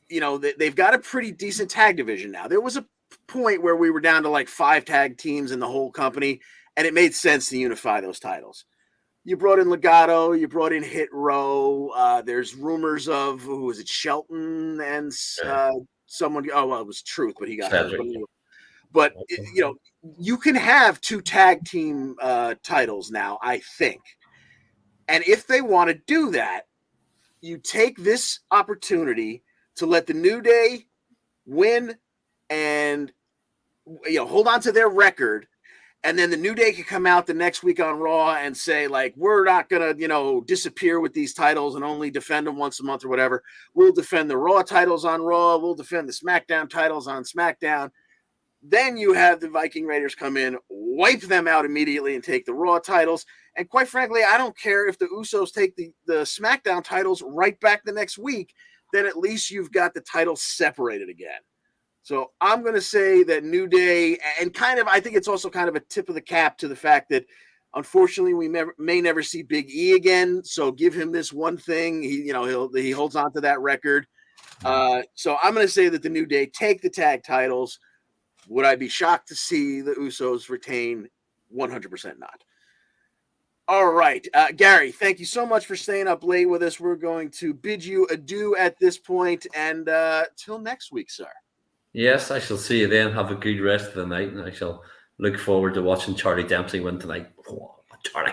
You know, they've got a pretty decent tag division now. There was a point where we were down to like 5 tag teams in the whole company, and it made sense to unify those titles. You brought in Legato, you brought in Hit Row. There's rumors of, who was it, Shelton and someone. Oh, well, it was Truth, but he got hurt. But you know, you can have 2 tag team titles now, I think. And if they want to do that, you take this opportunity to let the New Day win and, you know, hold on to their record. And then the New Day could come out the next week on Raw and say, like, we're not going to, you know, disappear with these titles and only defend them once a month or whatever. We'll defend the Raw titles on Raw. We'll defend the SmackDown titles on SmackDown. Then you have the Viking Raiders come in, wipe them out immediately and take the Raw titles. And quite frankly, I don't care if the Usos take the SmackDown titles right back the next week. Then at least you've got the titles separated again. So I'm going to say that New Day, and kind of, I think it's also kind of a tip of the cap to the fact that, unfortunately, we may never see Big E again. So give him this one thing. He holds on to that record. So I'm going to say that the New Day take the tag titles. Would I be shocked to see the Usos retain? 100% not. All right. Gary, thank you so much for staying up late with us. We're going to bid you adieu at this point, and till next week, sir. Yes, I shall see you then. Have a good rest of the night, and I shall look forward to watching Charlie Dempsey win tonight. Oh, Charlie.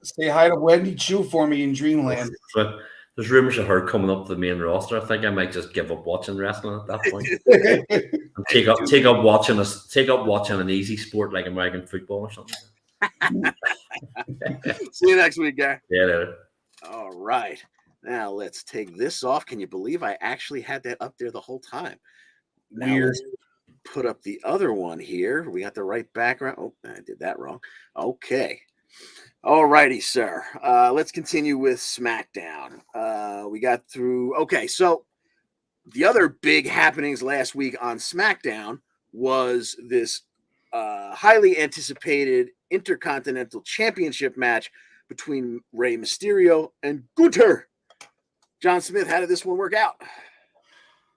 Say hi to Wendy Chu for me in Dreamland. So, there's rumors of her coming up to the main roster. I think I might just give up watching wrestling at that point. And take up watching an easy sport like American football or something. See you next week, Gary. Yeah, later. All right. Now let's take this off. Can you believe I actually had that up there the whole time? Weird. Let's put up the other one here. We got the right background. Oh, I did that wrong. Okay. All righty, sir. Let's continue with SmackDown. We got through. Okay, so the other big happenings last week on SmackDown was this highly anticipated Intercontinental Championship match between Rey Mysterio and Gunther. John Smith, how did this one work out?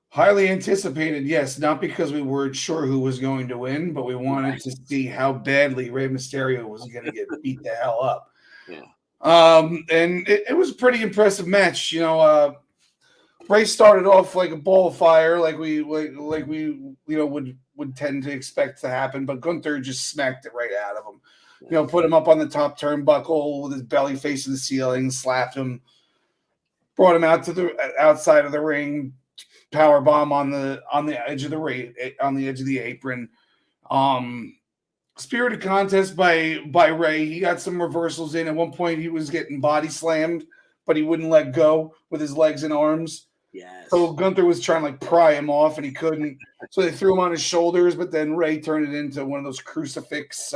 Highly anticipated, yes. Not because we weren't sure who was going to win, but we wanted to see how badly Rey Mysterio was going to get beat the hell up. Yeah. And it was a pretty impressive match. You know, Rey started off like a ball of fire, like we would tend to expect to happen, but Gunther just smacked it right out of him. You know, put him up on the top turnbuckle with his belly facing the ceiling, slapped him, brought him out to the outside of the ring, power bomb on the edge of the apron. Spirited contest by Rey. He got some reversals in. At one point, he was getting body slammed, but he wouldn't let go with his legs and arms. Yes. So Gunther was trying to like pry him off, and he couldn't. So they threw him on his shoulders, but then Rey turned it into one of those crucifix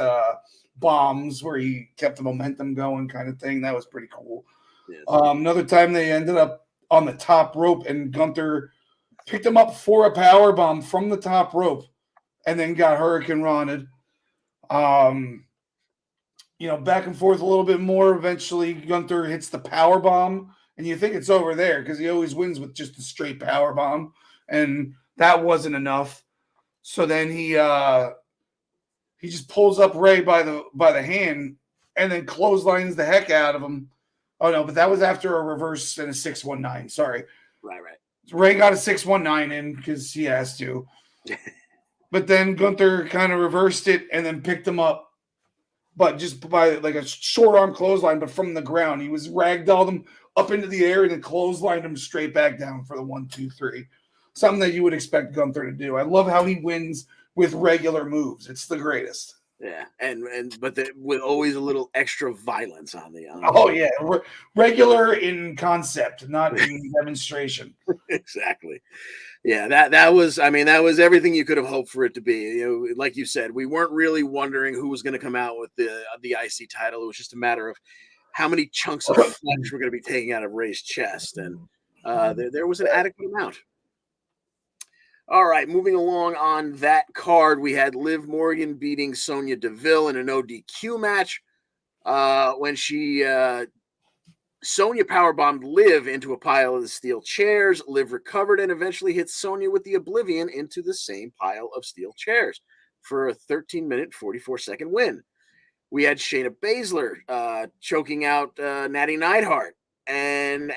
bombs where he kept the momentum going, kind of thing. That was pretty cool. Yes. Another time they ended up on the top rope, and Gunther picked him up for a power bomb from the top rope, and then got Hurricane Rona'd. You know, back and forth a little bit more. Eventually, Gunther hits the power bomb, and you think it's over there because he always wins with just a straight power bomb, and that wasn't enough. So then he just pulls up Rey by the hand, and then clotheslines the heck out of him. Oh no, but that was after a reverse and a 619. Sorry. Right. Rey got a 619 in because he has to. but then Gunther kind of reversed it and then picked him up, but just by like a short arm clothesline, but from the ground. He was ragdolled him up into the air and then clotheslined him straight back down for the 1, 2, 3. Something that you would expect Gunther to do. I love how he wins with regular moves. It's the greatest. Yeah, but with always a little extra violence on the. Oh yeah, regular in concept, not in demonstration. Exactly. Yeah, that was. I mean, that was everything you could have hoped for it to be. You know, like you said, we weren't really wondering who was going to come out with the IC title. It was just a matter of how many chunks of flesh were going to be taking out of Ray's chest, and there was an adequate amount. All right, moving along on that card, we had Liv Morgan beating Sonya Deville in an no DQ match. When Sonya powerbombed Liv into a pile of the steel chairs, Liv recovered and eventually hit Sonya with the Oblivion into the same pile of steel chairs for a 13-minute, 44-second win. We had Shayna Baszler choking out Natty Neidhart, and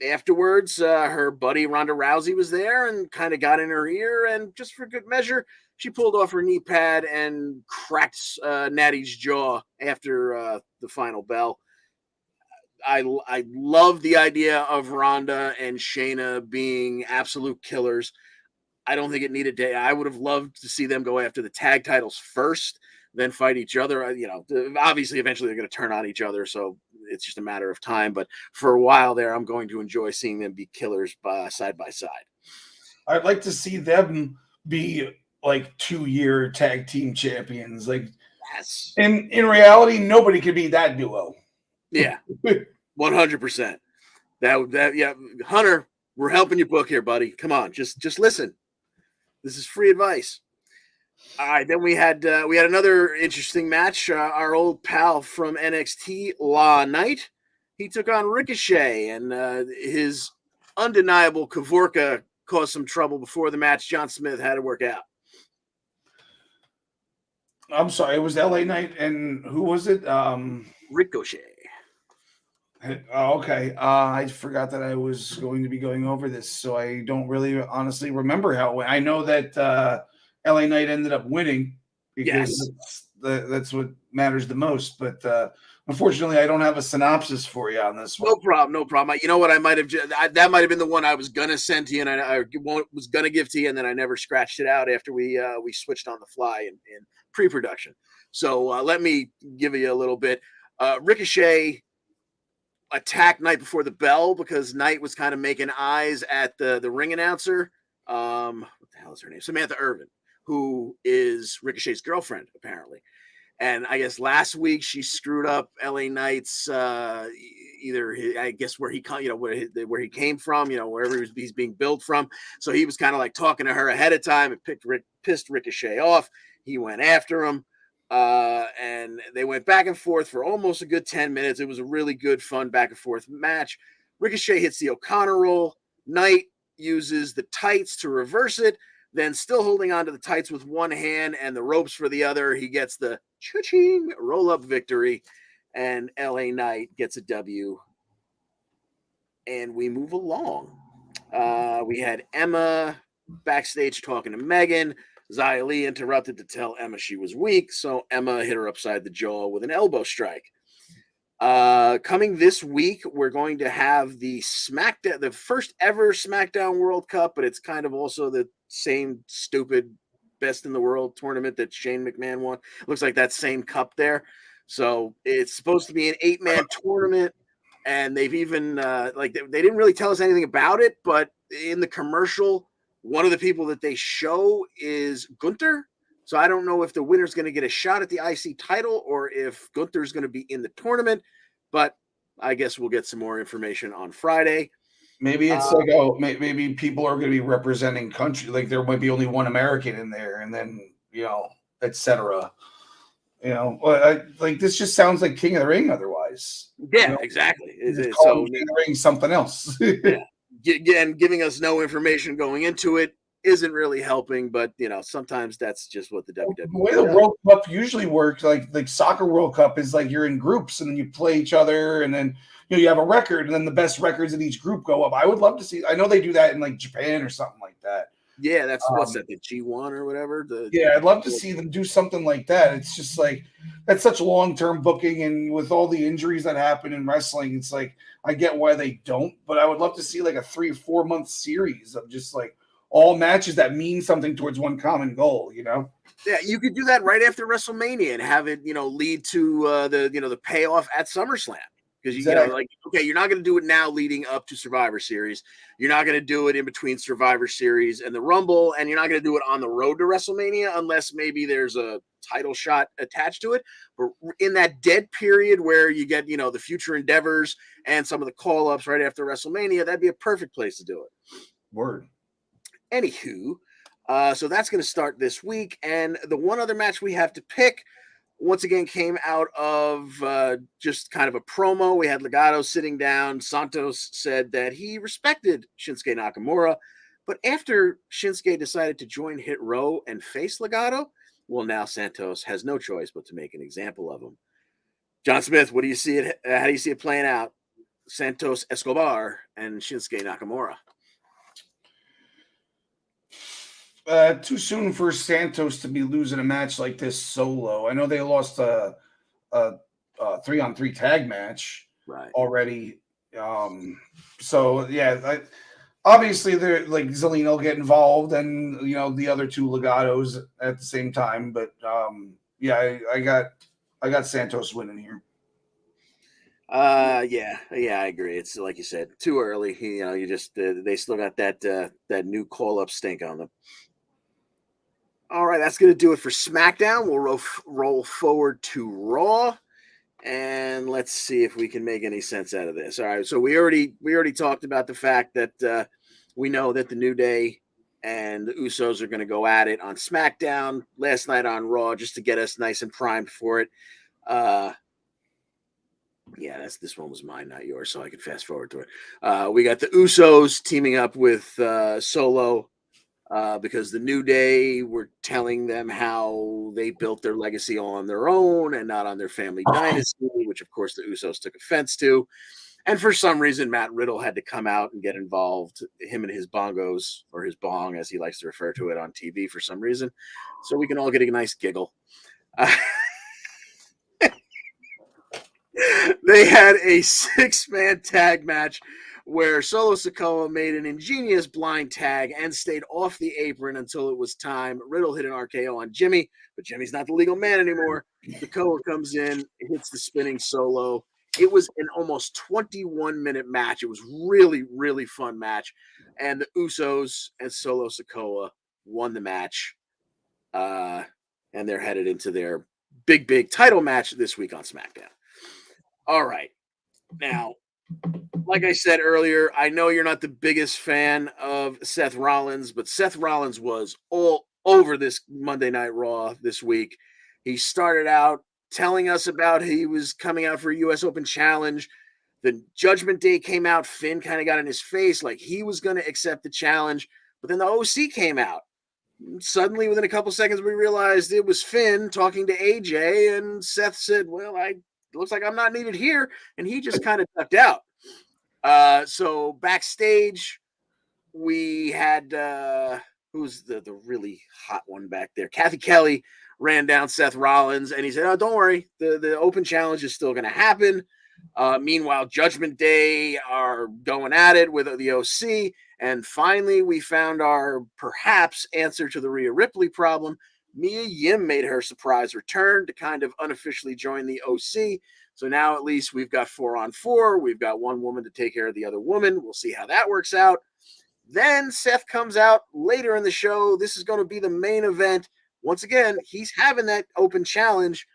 afterwards, her buddy Ronda Rousey was there and kind of got in her ear, and just for good measure, she pulled off her knee pad and cracked Natty's jaw after the final bell. I love the idea of Ronda and Shayna being absolute killers. I don't think it needed to. I would have loved to see them go after the tag titles first, then fight each other. You know, obviously, eventually they're going to turn on each other, so it's just a matter of time. But for a while there, I'm going to enjoy seeing them be killers side by side. I'd like to see them be like 2-year tag team champions. Like, yes. In reality, nobody could be that duo. Yeah, 100%. That yeah, Hunter, we're helping you book here, buddy. Come on, just listen. This is free advice. All right, then we had another interesting match. Our old pal from NXT, LA Knight, he took on Ricochet, and his undeniable Kavorka caused some trouble before the match. John Smith had to work out. I'm sorry, it was LA Knight, and who was it? Ricochet. Oh, okay. I forgot that I was going to be going over this, so I don't really honestly remember how it went. I know that LA Knight ended up winning because that's what matters the most. But unfortunately, I don't have a synopsis for you on this one. No problem. You know what? I might have that might have been the one I was gonna send to you, and I was gonna give to you, and then I never scratched it out after we switched on the fly in pre-production. So let me give you a little bit. Ricochet attacked Knight before the bell because Knight was kind of making eyes at the ring announcer. What the hell is her name? Samantha Irvin, who is Ricochet's girlfriend, apparently. And I guess last week she screwed up LA Knight's where he came from, wherever he's being billed from. So he was kind of like talking to her ahead of time and pissed Ricochet off. He went after him. And they went back and forth for almost a good 10 minutes. It was a really good, fun back and forth match. Ricochet hits the O'Connor roll. Knight uses the tights to reverse it. Then, still holding on to the tights with one hand and the ropes for the other, he gets the cha-ching roll-up victory, and LA Knight gets a W. And we move along. We had Emma backstage talking to Megan. Xia Li interrupted to tell Emma she was weak, so Emma hit her upside the jaw with an elbow strike. Coming this week, we're going to have the first ever SmackDown World Cup, but it's kind of also the same stupid Best in the World tournament that Shane McMahon won. Looks like that same cup there. So it's supposed to be an 8-man tournament, and they've even they didn't really tell us anything about it, but in the commercial, one of the people that they show is Gunther. So I don't know if the winner's going to get a shot at the IC title or if Gunther's going to be in the tournament, but I guess we'll get some more information on Friday. Maybe it's maybe people are going to be representing country. Like there might be only one American in there, and then etc. This just sounds like King of the Ring. Otherwise, yeah, exactly. So King of the Ring something else. Yeah. And giving us no information going into it isn't really helping, but sometimes that's just what the WWE the way the World Cup usually works, like soccer World Cup is like you're in groups and then you play each other, and then you have a record, and then the best records in each group go up. I would love to see. I know they do that in like Japan or something like that. Yeah, that's what's that, the G1 or whatever? Yeah, I'd love to see them do something like that. It's just like that's such long-term booking, and with all the injuries that happen in wrestling, it's like I get why they don't, but I would love to see like a 3 or 4 month series of just like all matches that mean something towards one common goal, you know? Yeah, you could do that right after WrestleMania and have it, lead to the payoff at SummerSlam. Because Exactly. like, okay, you're not going to do it now leading up to Survivor Series. You're not going to do it in between Survivor Series and the Rumble, and you're not going to do it on the road to WrestleMania unless maybe there's a title shot attached to it. But in that dead period where you get, the future endeavors and some of the call-ups right after WrestleMania, that'd be a perfect place to do it. Word. Anywho, so that's going to start this week. And the one other match we have to pick, once again, came out of just kind of a promo. We had Legado sitting down. Santos said that he respected Shinsuke Nakamura, but after Shinsuke decided to join Hit Row and face Legado, well, now Santos has no choice but to make an example of him. John Smith, what do you see it? How do you see it playing out? Santos Escobar and Shinsuke Nakamura. Too soon for Santos to be losing a match like this solo. I know they lost a 3-on-3 tag match already. So yeah, obviously they're like Zelina will get involved, and the other two Legados at the same time. But yeah, I got Santos winning here. Yeah, I agree. It's like you said, too early. You just they still got that new call up stink on them. All right, that's going to do it for SmackDown. We'll roll forward to Raw, and let's see if we can make any sense out of this. All right, so we already talked about the fact that we know that the New Day and the Usos are going to go at it on SmackDown last night on Raw, just to get us nice and primed for it. Yeah, this one was mine, not yours, so I could fast forward to it. We got the Usos teaming up with Solo. Because the New Day were telling them how they built their legacy on their own and not on their family dynasty, which, of course, the Usos took offense to. And for some reason, Matt Riddle had to come out and get involved, him and his bongos, or his bong, as he likes to refer to it on TV for some reason, so we can all get a nice giggle. They had a 6-man tag match where Solo Sikoa made an ingenious blind tag and stayed off the apron until it was time. Riddle hit an RKO on Jimmy, but Jimmy's not the legal man anymore. Sikoa comes in, hits the spinning Solo. It was an almost 21-minute match. It was really, really fun match. And the Usos and Solo Sikoa won the match. And they're headed into their big title match this week on SmackDown. All right. Now, like I said earlier, I know you're not the biggest fan of Seth Rollins, but Seth Rollins was all over this Monday Night Raw this week. He started out telling us about he was coming out for a U.S. Open Challenge. The Judgment Day came out. Finn kind of got in his face like he was going to accept the challenge. But then the OC came out. Suddenly, within a couple seconds, we realized it was Finn talking to AJ, and Seth said, well, it looks like I'm not needed here. And he just kind of ducked out. So backstage, we had who's the really hot one back there? Kathy Kelly ran down Seth Rollins, and he said, "Oh, don't worry, the Open Challenge is still going to happen." Meanwhile, Judgment Day are going at it with the OC, and finally, we found our perhaps answer to the Rhea Ripley problem. Mia Yim made her surprise return to kind of unofficially join the OC. So now at least we've got 4-on-4. We've got one woman to take care of the other woman. We'll see how that works out. Then Seth comes out later in the show. This is going to be the main event. Once again, he's having that Open Challenge.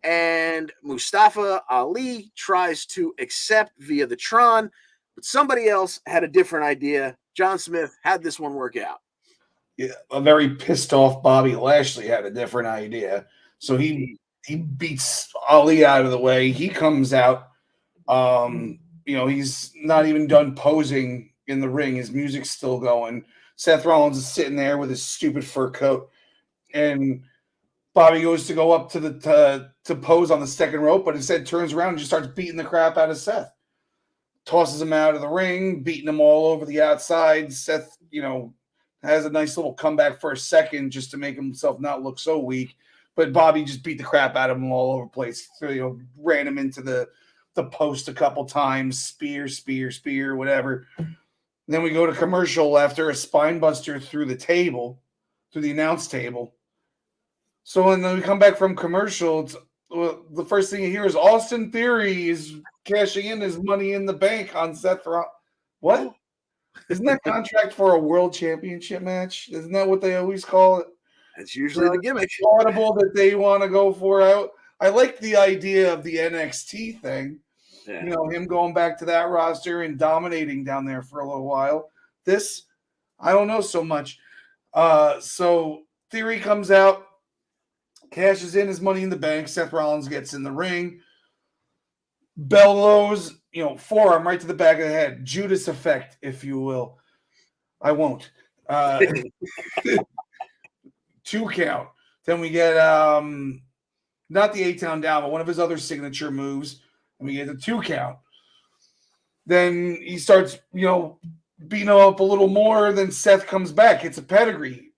And Mustafa Ali tries to accept via the Tron. But somebody else had a different idea. John Smith had this one work out. Yeah, a very pissed off Bobby Lashley had a different idea. So he beats Ali out of the way. He comes out. He's not even done posing in the ring. His music's still going. Seth Rollins is sitting there with his stupid fur coat. And Bobby goes to go up to pose on the second rope, but instead turns around and just starts beating the crap out of Seth. Tosses him out of the ring, beating him all over the outside. Seth, has a nice little comeback for a second just to make himself not look so weak. But Bobby just beat the crap out of him all over the place. So, ran him into the post a couple times, spear, whatever. And then we go to commercial after a spine buster through the announce table. So when we come back from commercial, the first thing you hear is Austin Theory is cashing in his money in the bank on Seth Rollins. What? Isn't that contract for a world championship match? Isn't that what they always call it? It's usually the gimmick. Audible that they want to go for. I like the idea of the NXT thing. Yeah. Him going back to that roster and dominating down there for a little while. This, I don't know so much. So Theory comes out, cashes in his money in the bank. Seth Rollins gets in the ring. Bellows, forearm right to the back of the head. Judas effect, if you will. I won't. 2 count. Then we get not the 8-town down, but one of his other signature moves. And we get the 2 count. Then he starts, beating him up a little more. Then Seth comes back. It's a pedigree.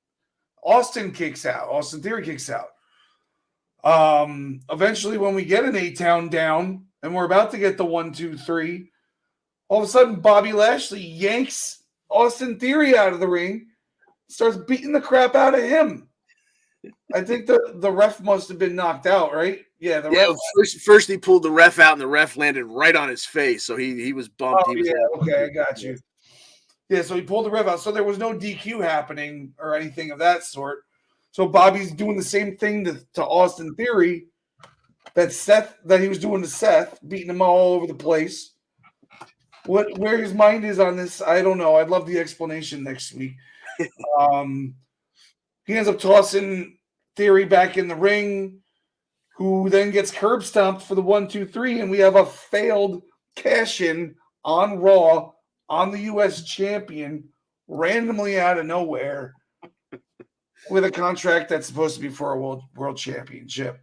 Austin Theory kicks out. Eventually, when we get an 8-town down, and we're about to get the 1, 2, 3, all of a sudden Bobby Lashley yanks Austin Theory out of the ring, starts beating the crap out of him. I think the ref must have been knocked out, right? Yeah, ref. First he pulled the ref out, and the ref landed right on his face, so he was bumped. Oh, okay, I got you. Yeah, so he pulled the ref out, so there was no DQ happening or anything of that sort. So Bobby's doing the same thing to Austin Theory that he was doing to Seth, beating him all over the place. Where his mind is on this, I don't know. I'd love the explanation next week. He ends up tossing Theory back in the ring, who then gets curb stomped for the 1, 2, 3, and we have a failed cash-in on Raw on the U.S. champion randomly out of nowhere with a contract that's supposed to be for a world championship.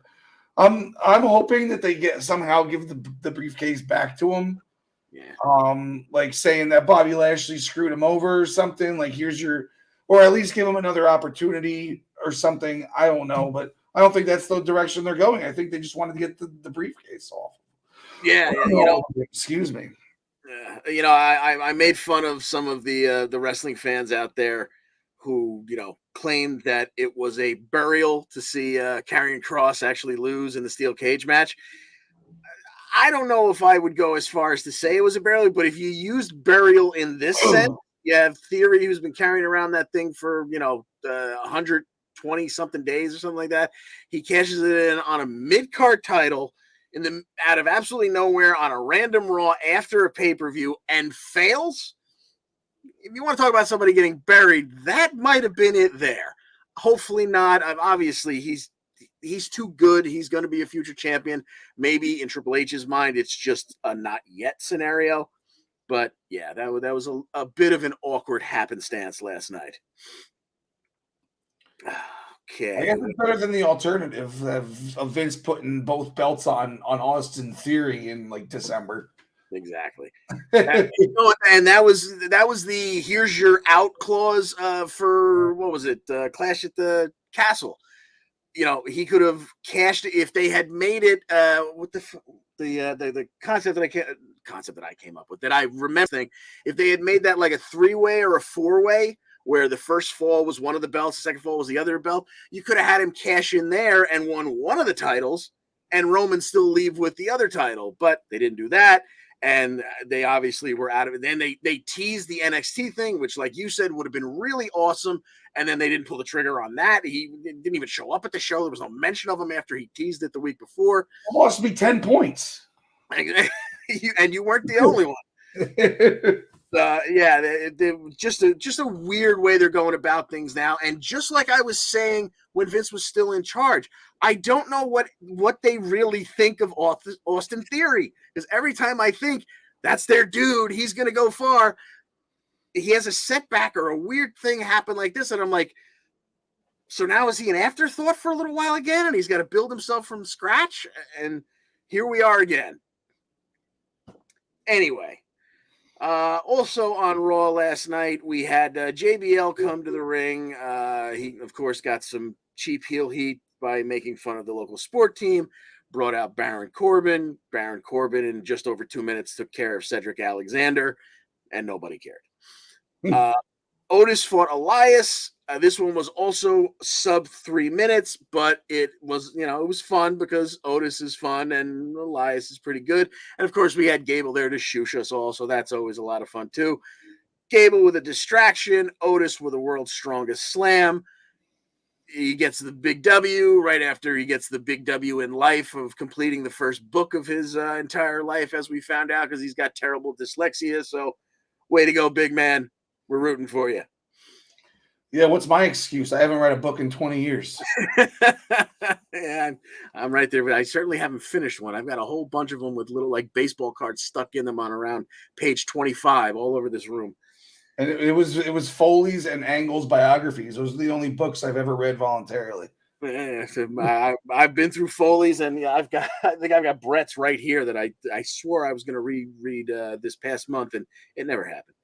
I'm hoping that they somehow give the briefcase back to him. Yeah. Like saying that Bobby Lashley screwed him over or something. Like or at least give him another opportunity or something. I don't know, but I don't think that's the direction they're going. I think they just wanted to get the briefcase off. Yeah, excuse me. I made fun of some of the wrestling fans out there who, claimed that it was a burial to see Karrion Kross actually lose in the steel cage match. I don't know if I would go as far as to say it was a burial, but if you used burial in this sense, you have Theory who's been carrying around that thing for, 120 something days or something like that. He cashes it in on a mid-card title out of absolutely nowhere on a random Raw after a pay-per-view and fails. If you want to talk about somebody getting buried, that might have been it there. Hopefully not. Obviously, he's too good. He's going to be a future champion. Maybe in Triple H's mind, it's just a not yet scenario. But yeah, that was a bit of an awkward happenstance last night. Okay. I guess it's better than the alternative of Vince putting both belts on Austin Theory in like December. Exactly. And that was the here's your out clause for what was it? Clash at the Castle. He could have cashed it if they had made it with the concept that I came up with that I remember thing. If they had made that like a 3-way or a 4-way, where the first fall was one of the belts, the second fall was the other belt, you could have had him cash in there and won one of the titles, and Roman still leave with the other title. But they didn't do that, and they obviously were out of it. Then they teased the NXT thing, which, like you said, would have been really awesome, and then they didn't pull the trigger on that. He didn't even show up at the show. There was no mention of him after he teased it the week before. Lost me 10 points. And you weren't the only one. Just a weird way they're going about things now. And just like I was saying when Vince was still in charge, I don't know what they really think of Austin Theory. Because every time I think that's their dude, he's going to go far, he has a setback or a weird thing happen like this. And I'm like, so now is he an afterthought for a little while again? And he's got to build himself from scratch? And here we are again. Anyway. Also on Raw last night, we had JBL come to the ring. He, of course, got some cheap heel heat by making fun of the local sport team. Brought out Baron Corbin. Baron Corbin, in just over 2 minutes, took care of Cedric Alexander, and nobody cared. Otis fought Elias. This one was also sub 3 minutes, but it was, it was fun because Otis is fun and Elias is pretty good. And of course, we had Gable there to shoosh us all, so that's always a lot of fun too. Gable with a distraction, Otis with the world's strongest slam. He gets the big W right after he gets the big W in life of completing the first book of his entire life, as we found out, because he's got terrible dyslexia. So, way to go, big man. We're rooting for you. Yeah, what's my excuse? I haven't read a book in 20 years. Yeah, I'm right there, but I certainly haven't finished one. I've got a whole bunch of them with little like baseball cards stuck in them on around page 25 all over this room. And it was Foley's and Angle's biographies. Those are the only books I've ever read voluntarily. Yeah, so I've been through Foley's, and I think I've got Brett's right here that I swore I was going to reread this past month, and it never happened.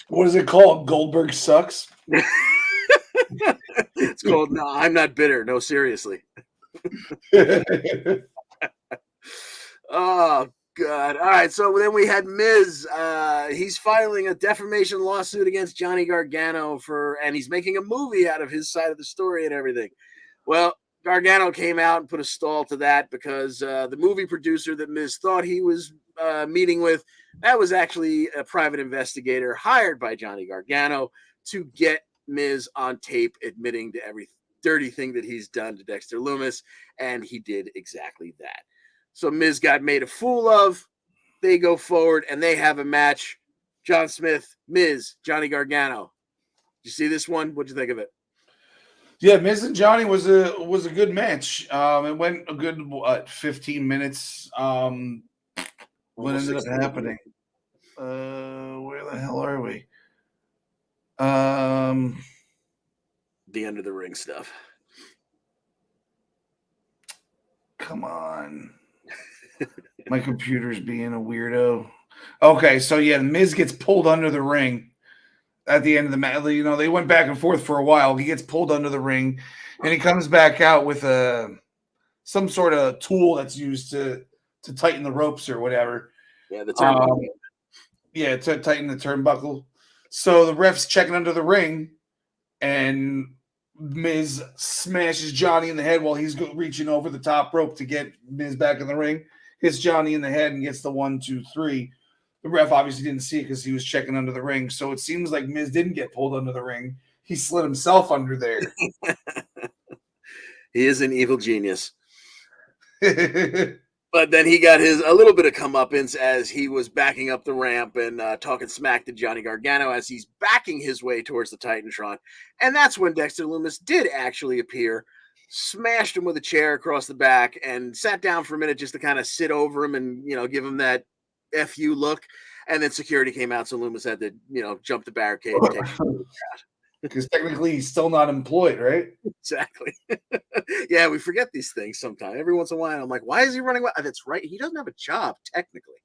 What is it called? Goldberg Sucks? It's called No, I'm Not Bitter. No, seriously. Oh, God. All right, so then we had Miz. He's filing a defamation lawsuit against Johnny Gargano and he's making a movie out of his side of the story and everything. Well, Gargano came out and put a stall to that because the movie producer that Miz thought he was meeting with, that was actually a private investigator hired by Johnny Gargano to get Miz on tape admitting to every dirty thing that he's done to Dexter Lumis, and he did exactly that. So Miz got made a fool of. They go forward, and they have a match. John Smith, Miz, Johnny Gargano. Did you see this one? What'd you think of it? Yeah, Miz and Johnny was a good match. It went a good 15 minutes. What ended up happening? Where the hell are we? The end of the ring stuff. Come on. My computer's being a weirdo. Okay, so yeah, Miz gets pulled under the ring at the end of the match. They went back and forth for a while. He gets pulled under the ring, and he comes back out with some sort of tool that's used to tighten the ropes or whatever. Yeah, the turnbuckle. To tighten the turnbuckle. So the ref's checking under the ring, and Miz smashes Johnny in the head while he's reaching over the top rope to get Miz back in the ring. Hits Johnny in the head and gets the 1, 2, 3. The ref obviously didn't see it because he was checking under the ring. So it seems like Miz didn't get pulled under the ring. He slid himself under there. He is an evil genius. But then he got a little bit of comeuppance as he was backing up the ramp and talking smack to Johnny Gargano as he's backing his way towards the Titantron. And that's when Dexter Lumis did actually appear, smashed him with a chair across the back, and sat down for a minute just to kind of sit over him and, give him that FU look. And then security came out, so Lumis had to, jump the barricade and take him. Because technically he's still not employed, right? Exactly. Yeah, we forget these things sometimes. Every once in a while, I'm like, why is he running away? That's right. He doesn't have a job, technically.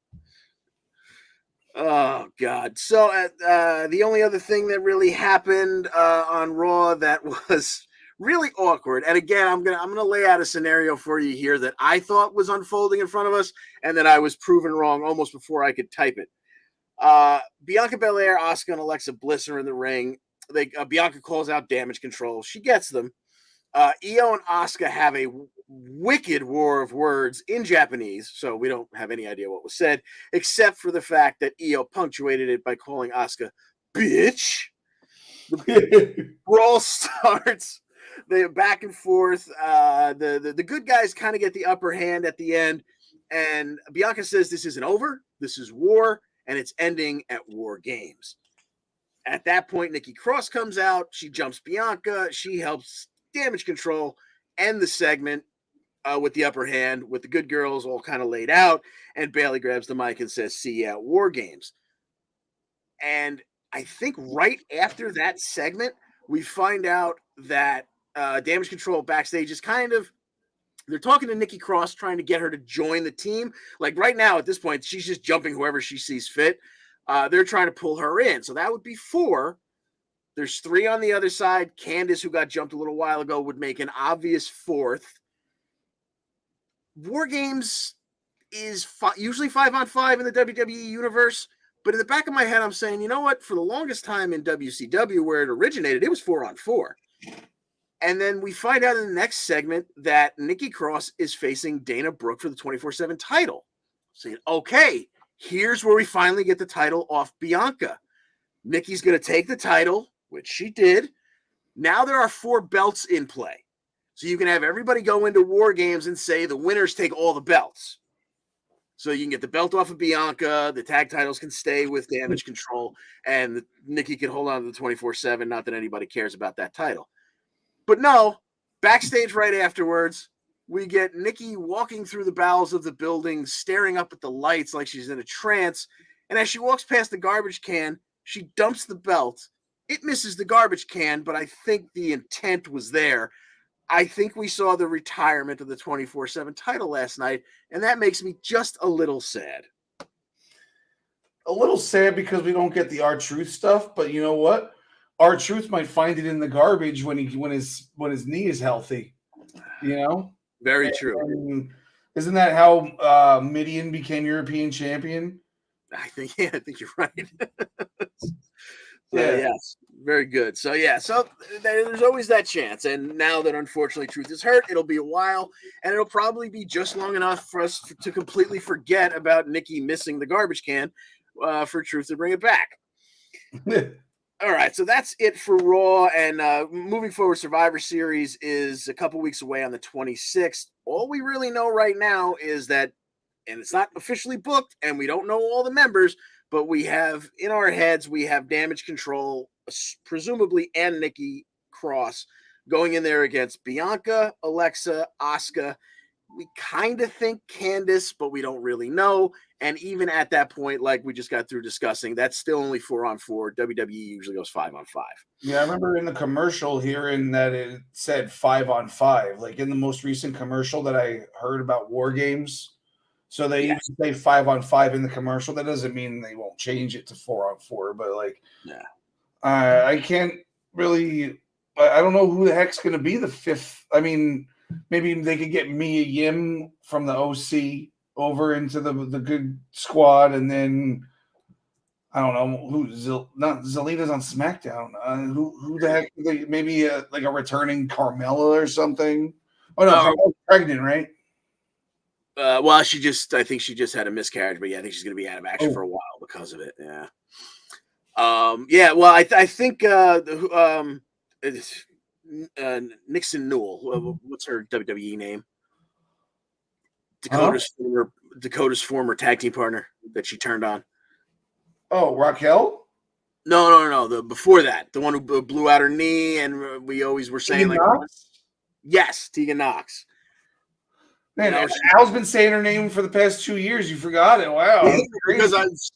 Oh, God. So the only other thing that really happened on Raw that was really awkward, and again, I'm gonna lay out a scenario for you here that I thought was unfolding in front of us, and then I was proven wrong almost before I could type it. Bianca Belair, Asuka, and Alexa Bliss are in the ring. Bianca calls out damage control. She gets them. Io and Asuka have a wicked war of words in Japanese, so we don't have any idea what was said, except for the fact that Io punctuated it by calling Asuka bitch. The brawl starts. They're back and forth. The good guys kind of get the upper hand at the end, and Bianca says this isn't over. This is war, and it's ending at War Games. At that point, Nikki Cross comes out. She jumps Bianca. She helps Damage Control end the segment with the upper hand, with the good girls all kind of laid out. And Bayley grabs the mic and says, "See you at War Games." And I think right after that segment, we find out that Damage Control backstage is they're talking to Nikki Cross, trying to get her to join the team. Like right now, at this point, she's just jumping whoever she sees fit. They're trying to pull her in. So that would be 4. There's 3 on the other side. Candice, who got jumped a little while ago, would make an obvious 4th. War Games is usually 5-on-5 in the WWE universe. But in the back of my head, I'm saying, you know what? For the longest time in WCW, where it originated, it was 4-on-4. And then we find out in the next segment that Nikki Cross is facing Dana Brooke for the 24/7 title. Saying, okay, here's where we finally get the title off Bianca. Nikki's going to take the title, which she did. Now there are 4 belts in play. So you can have everybody go into War Games and say the winners take all the belts. So you can get the belt off of Bianca, the tag titles can stay with Damage Control, and Nikki can hold on to the 24/7. Not that anybody cares about that title. But no, backstage right afterwards, we get Nikki walking through the bowels of the building, staring up at the lights like she's in a trance. And as she walks past the garbage can, she dumps the belt. It misses the garbage can, but I think the intent was there. I think we saw the retirement of the 24/7 title last night, and that makes me just a little sad. A little sad because we don't get the R-Truth stuff, but you know what? R-Truth might find it in the garbage when his knee is healthy. You know? Very true. And isn't that how Midian became European champion? I think you're right. Yes, very good. So there's always that chance. And now that unfortunately Truth is hurt, it'll be a while, and it'll probably be just long enough for us to completely forget about Nikki missing the garbage can for Truth to bring it back. All right, so that's it for Raw, and moving forward, Survivor Series is a couple weeks away on the 26th. All we really know right now is that, and it's not officially booked, and we don't know all the members, but we have in our heads, we have Damage Control, presumably, and Nikki Cross going in there against Bianca, Alexa, Asuka. We kind of think Candice, but we don't really know. And even at that point, like we just got through discussing, that's still only 4-on-4. WWE usually goes 5-on-5. Yeah, I remember in the commercial hearing that it said 5-on-5. Like in the most recent commercial that I heard about War Games. So they used to say 5-on-5 in the commercial. That doesn't mean they won't change it to 4-on-4. But like, I can't really. I don't know who the heck's going to be the 5th. I mean, maybe they could get Mia Yim from the OC over into the good squad, and then I don't know who. Not Zelina's on SmackDown. Who the heck? Maybe like a returning Carmella or something. Oh no, Carmella's pregnant, right? Well, I think she just had a miscarriage, but yeah, I think she's going to be out of action for a while because of it. Yeah. Well, I think Nixon Newell. What's her WWE name? Dakota's former tag team partner that she turned on. Oh, Raquel? No. Before that, the one who blew out her knee, and we always were saying Tegan Knox? Yes, Tegan Knox. Man, Al's been saying her name for the past 2 years. You forgot it. Wow. Because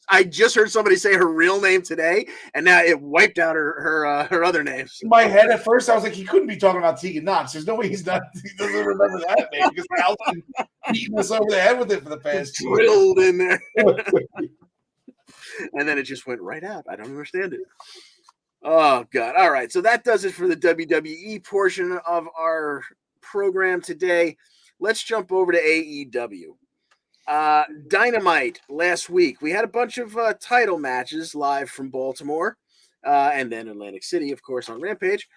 I just heard somebody say her real name today, and now it wiped out her other names. In my head, at first, I was like, he couldn't be talking about Tegan Knox. There's no way he doesn't remember that name because Al's been beating us over the head with it for the past 2 years. Drilled in there. And then it just went right out. I don't understand it. Oh, God. All right. So that does it for the WWE portion of our program today. Let's jump over to AEW. Dynamite last week. We had a bunch of title matches live from Baltimore and then Atlantic City, of course, on Rampage.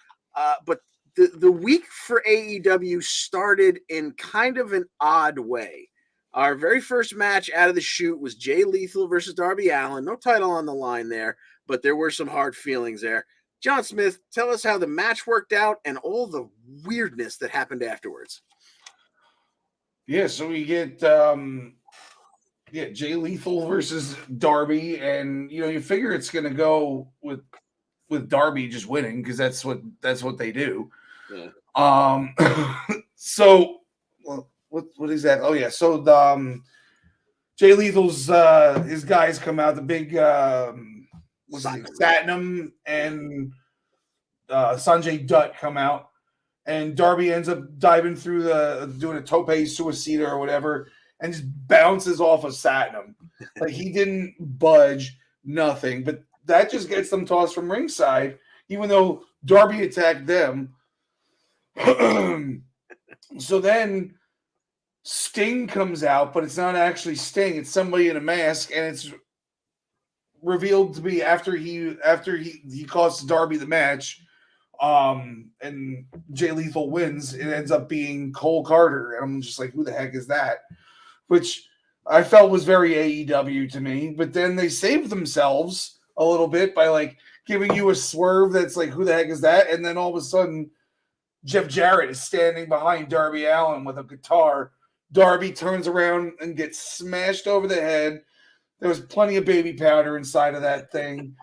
But the week for AEW started in kind of an odd way. Our very first match out of the chute was Jay Lethal versus Darby Allin. No title on the line there, but there were some hard feelings there. John Smith, tell us how the match worked out and all the weirdness that happened afterwards. Yeah, so we get Jay Lethal versus Darby, and you figure it's gonna go with Darby just winning because that's what they do. Yeah. So what is that? Oh yeah, so Jay Lethal's his guys come out, the big Satnam and Sanjay Dutt come out. And Darby ends up diving through doing a tope suicida or whatever, and just bounces off of Satnam. Like he didn't budge. nothing. But that just gets them tossed from ringside, even though Darby attacked them. So then Sting comes out, but it's not actually Sting. It's somebody in a mask, and it's revealed to be after he costs Darby the match, and Jay Lethal wins. It ends up being Cole Carter, and I'm just like, who the heck is that? Which I felt was very AEW to me. But then they saved themselves a little bit by like giving you a swerve that's like, who the heck is that? And then all of a sudden, Jeff Jarrett is standing behind Darby Allin with a guitar. Darby turns around and gets smashed over the head. There was plenty of baby powder inside of that thing.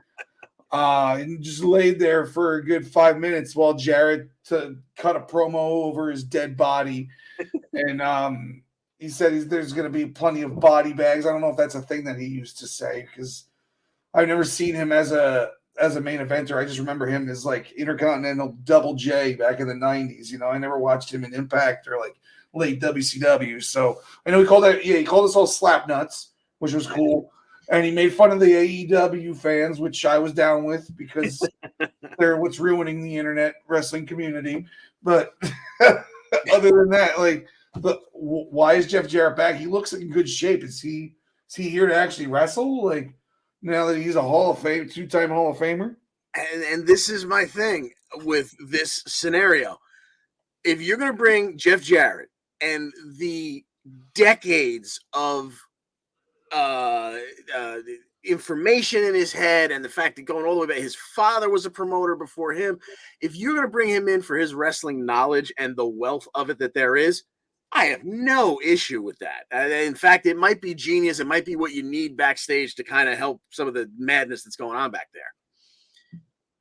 And just laid there for a good 5 minutes while Jarrett cut a promo over his dead body. And he said there's going to be plenty of body bags. I don't know if that's a thing that he used to say, because I've never seen him as a main eventer. I just remember him as like Intercontinental Double J back in the 90s. You know, I never watched him in Impact or like late WCW. So I know he called us all slap nuts, which was cool. And he made fun of the AEW fans, which I was down with because they're what's ruining the internet wrestling community. But other than that, like, why is Jeff Jarrett back? He looks in good shape. Is he here to actually wrestle? Like, now that he's a Hall of Fame, 2-time Hall of Famer? And this is my thing with this scenario. If you're going to bring Jeff Jarrett and the decades of information in his head and the fact that going all the way back, his father was a promoter before him. If you're going to bring him in for his wrestling knowledge and the wealth of it that there is, I have no issue with that. In fact, it might be genius. It might be what you need backstage to kind of help some of the madness that's going on back there.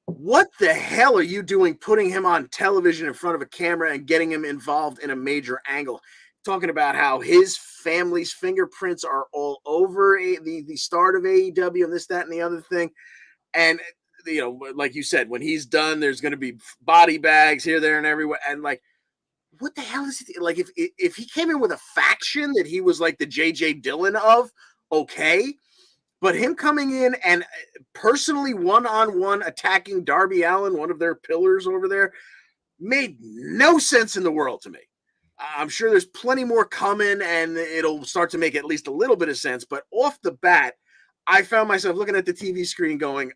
What the hell are you doing putting him on television in front of a camera and getting him involved in a major angle? Talking about how his family's fingerprints are all over the start of AEW and this, that, and the other thing. And, you know, like you said, when he's done, there's going to be body bags here, there, and everywhere. And like, what the hell is he like? If he came in with a faction that he was like the J.J. Dillon of, okay. But him coming in and personally one-on-one attacking Darby Allin, one of their pillars over there, made no sense in the world to me. I'm sure there's plenty more coming, and it'll start to make at least a little bit of sense. But off the bat, I found myself looking at the TV screen going,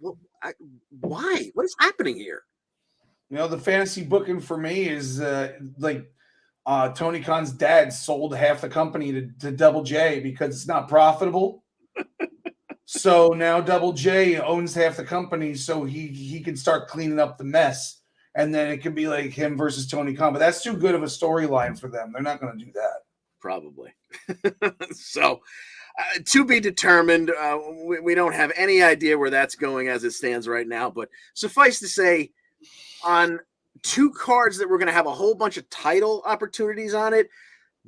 why? What is happening here? You know, the fantasy booking for me is Tony Khan's dad sold half the company to Double J because it's not profitable. So now Double J owns half the company, so he can start cleaning up the mess. And then it can be like him versus Tony Khan. But that's too good of a storyline for them. They're not going to do that. Probably. So, to be determined. We don't have any idea where that's going as it stands right now. But suffice to say, on 2 cards that were going to have a whole bunch of title opportunities on it,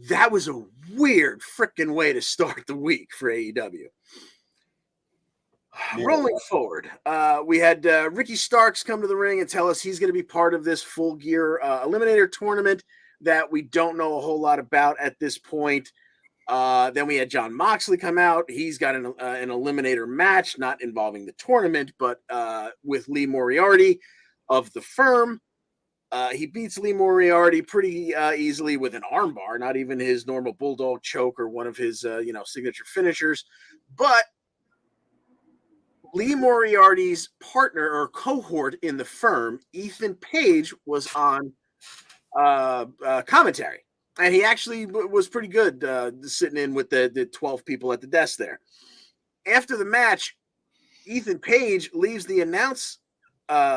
that was a weird freaking way to start the week for AEW. Yeah. Rolling forward, we had Ricky Starks come to the ring and tell us he's going to be part of this Full Gear Eliminator tournament that we don't know a whole lot about at this point. Then we had Jon Moxley come out. He's got an Eliminator match, not involving the tournament, but with Lee Moriarty of the Firm. He beats Lee Moriarty pretty easily with an armbar, not even his normal Bulldog choke or one of his signature finishers. But Lee Moriarty's partner or cohort in the Firm, Ethan Page, was on commentary. And he actually was pretty good sitting in with the 12 people at the desk there. After the match, Ethan Page leaves the announce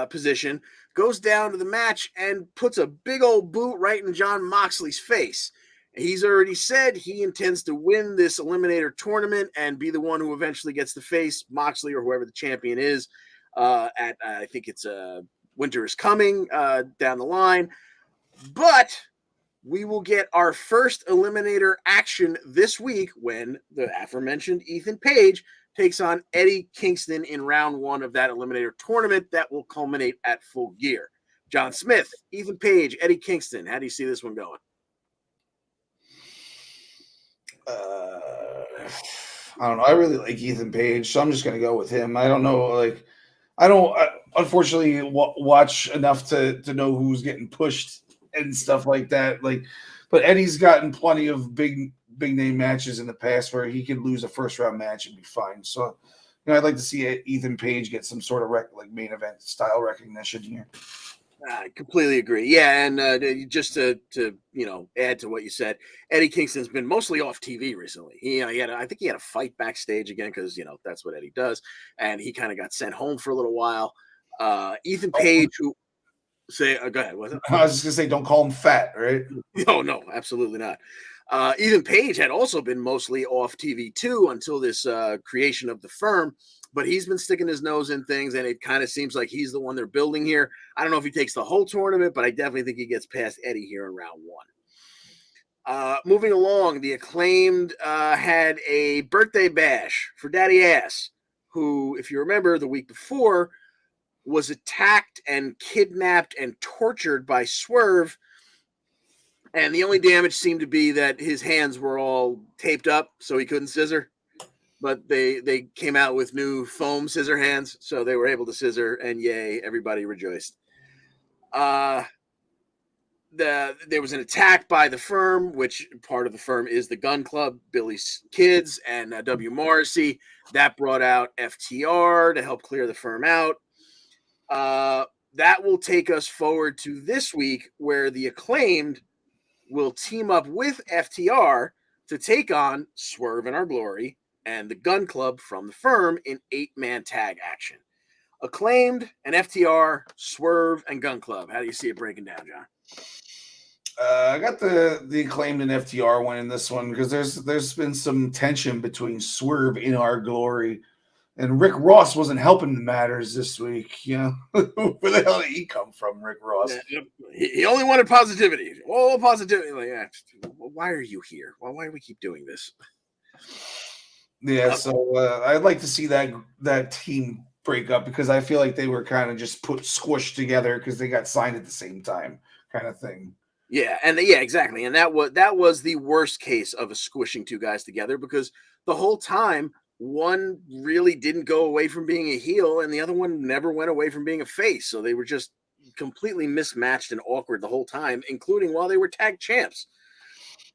position, goes down to the match, and puts a big old boot right in Jon Moxley's face. He's already said he intends to win this Eliminator tournament and be the one who eventually gets to face Moxley or whoever the champion is at, I think it's Winter is Coming down the line. But we will get our first Eliminator action this week when the aforementioned Ethan Page takes on Eddie Kingston in round 1 of that Eliminator tournament that will culminate at Full Gear. John Smith, Ethan Page, Eddie Kingston. How do you see this one going? I don't know. I really like Ethan Page, so I'm just gonna go with him. I don't know, like I don't unfortunately watch enough to know who's getting pushed and stuff like that. Like, but Eddie's gotten plenty of big name matches in the past where he could lose a first round match and be fine. So, I'd like to see Ethan Page get some sort of like main event style recognition here. I completely agree. Yeah, and just to add to what you said, Eddie Kingston's been mostly off TV recently. I think he had a fight backstage again because that's what Eddie does, and he kind of got sent home for a little while. Ethan Page, who go ahead, was it? I was just gonna say, don't call him fat, right? No, absolutely not. Ethan Page had also been mostly off TV too until this creation of the firm, but he's been sticking his nose in things, and it kind of seems like he's the one they're building here. I don't know if he takes the whole tournament, but I definitely think he gets past Eddie here in round one. Moving along, the Acclaimed had a birthday bash for Daddy Ass, who, if you remember, the week before was attacked and kidnapped and tortured by Swerve. And the only damage seemed to be that his hands were all taped up so he couldn't scissor. But they came out with new foam scissor hands, so they were able to scissor, and yay, everybody rejoiced. There was an attack by the firm, which part of the firm is the Gun Club, Billy's kids, and W. Morrissey. That brought out FTR to help clear the firm out. That will take us forward to this week, where the Acclaimed will team up with FTR to take on Swerve in Our Glory and the Gun Club from the firm in 8-man tag action. Acclaimed and FTR, Swerve, and Gun Club. How do you see it breaking down, John? I got the Acclaimed and FTR winning this one because there's been some tension between Swerve in Our Glory and Rick Ross wasn't helping matters this week. Where the hell did he come from, Rick Ross? Yeah, he only wanted positivity. All positivity. Like, why are you here? Why do we keep doing this? Yeah, so I'd like to see that team break up because I feel like they were kind of just squished together because they got signed at the same time, kind of thing. Yeah, exactly. And that was the worst case of a squishing two guys together because the whole time one really didn't go away from being a heel and the other one never went away from being a face. So they were just completely mismatched and awkward the whole time, including while they were tag champs.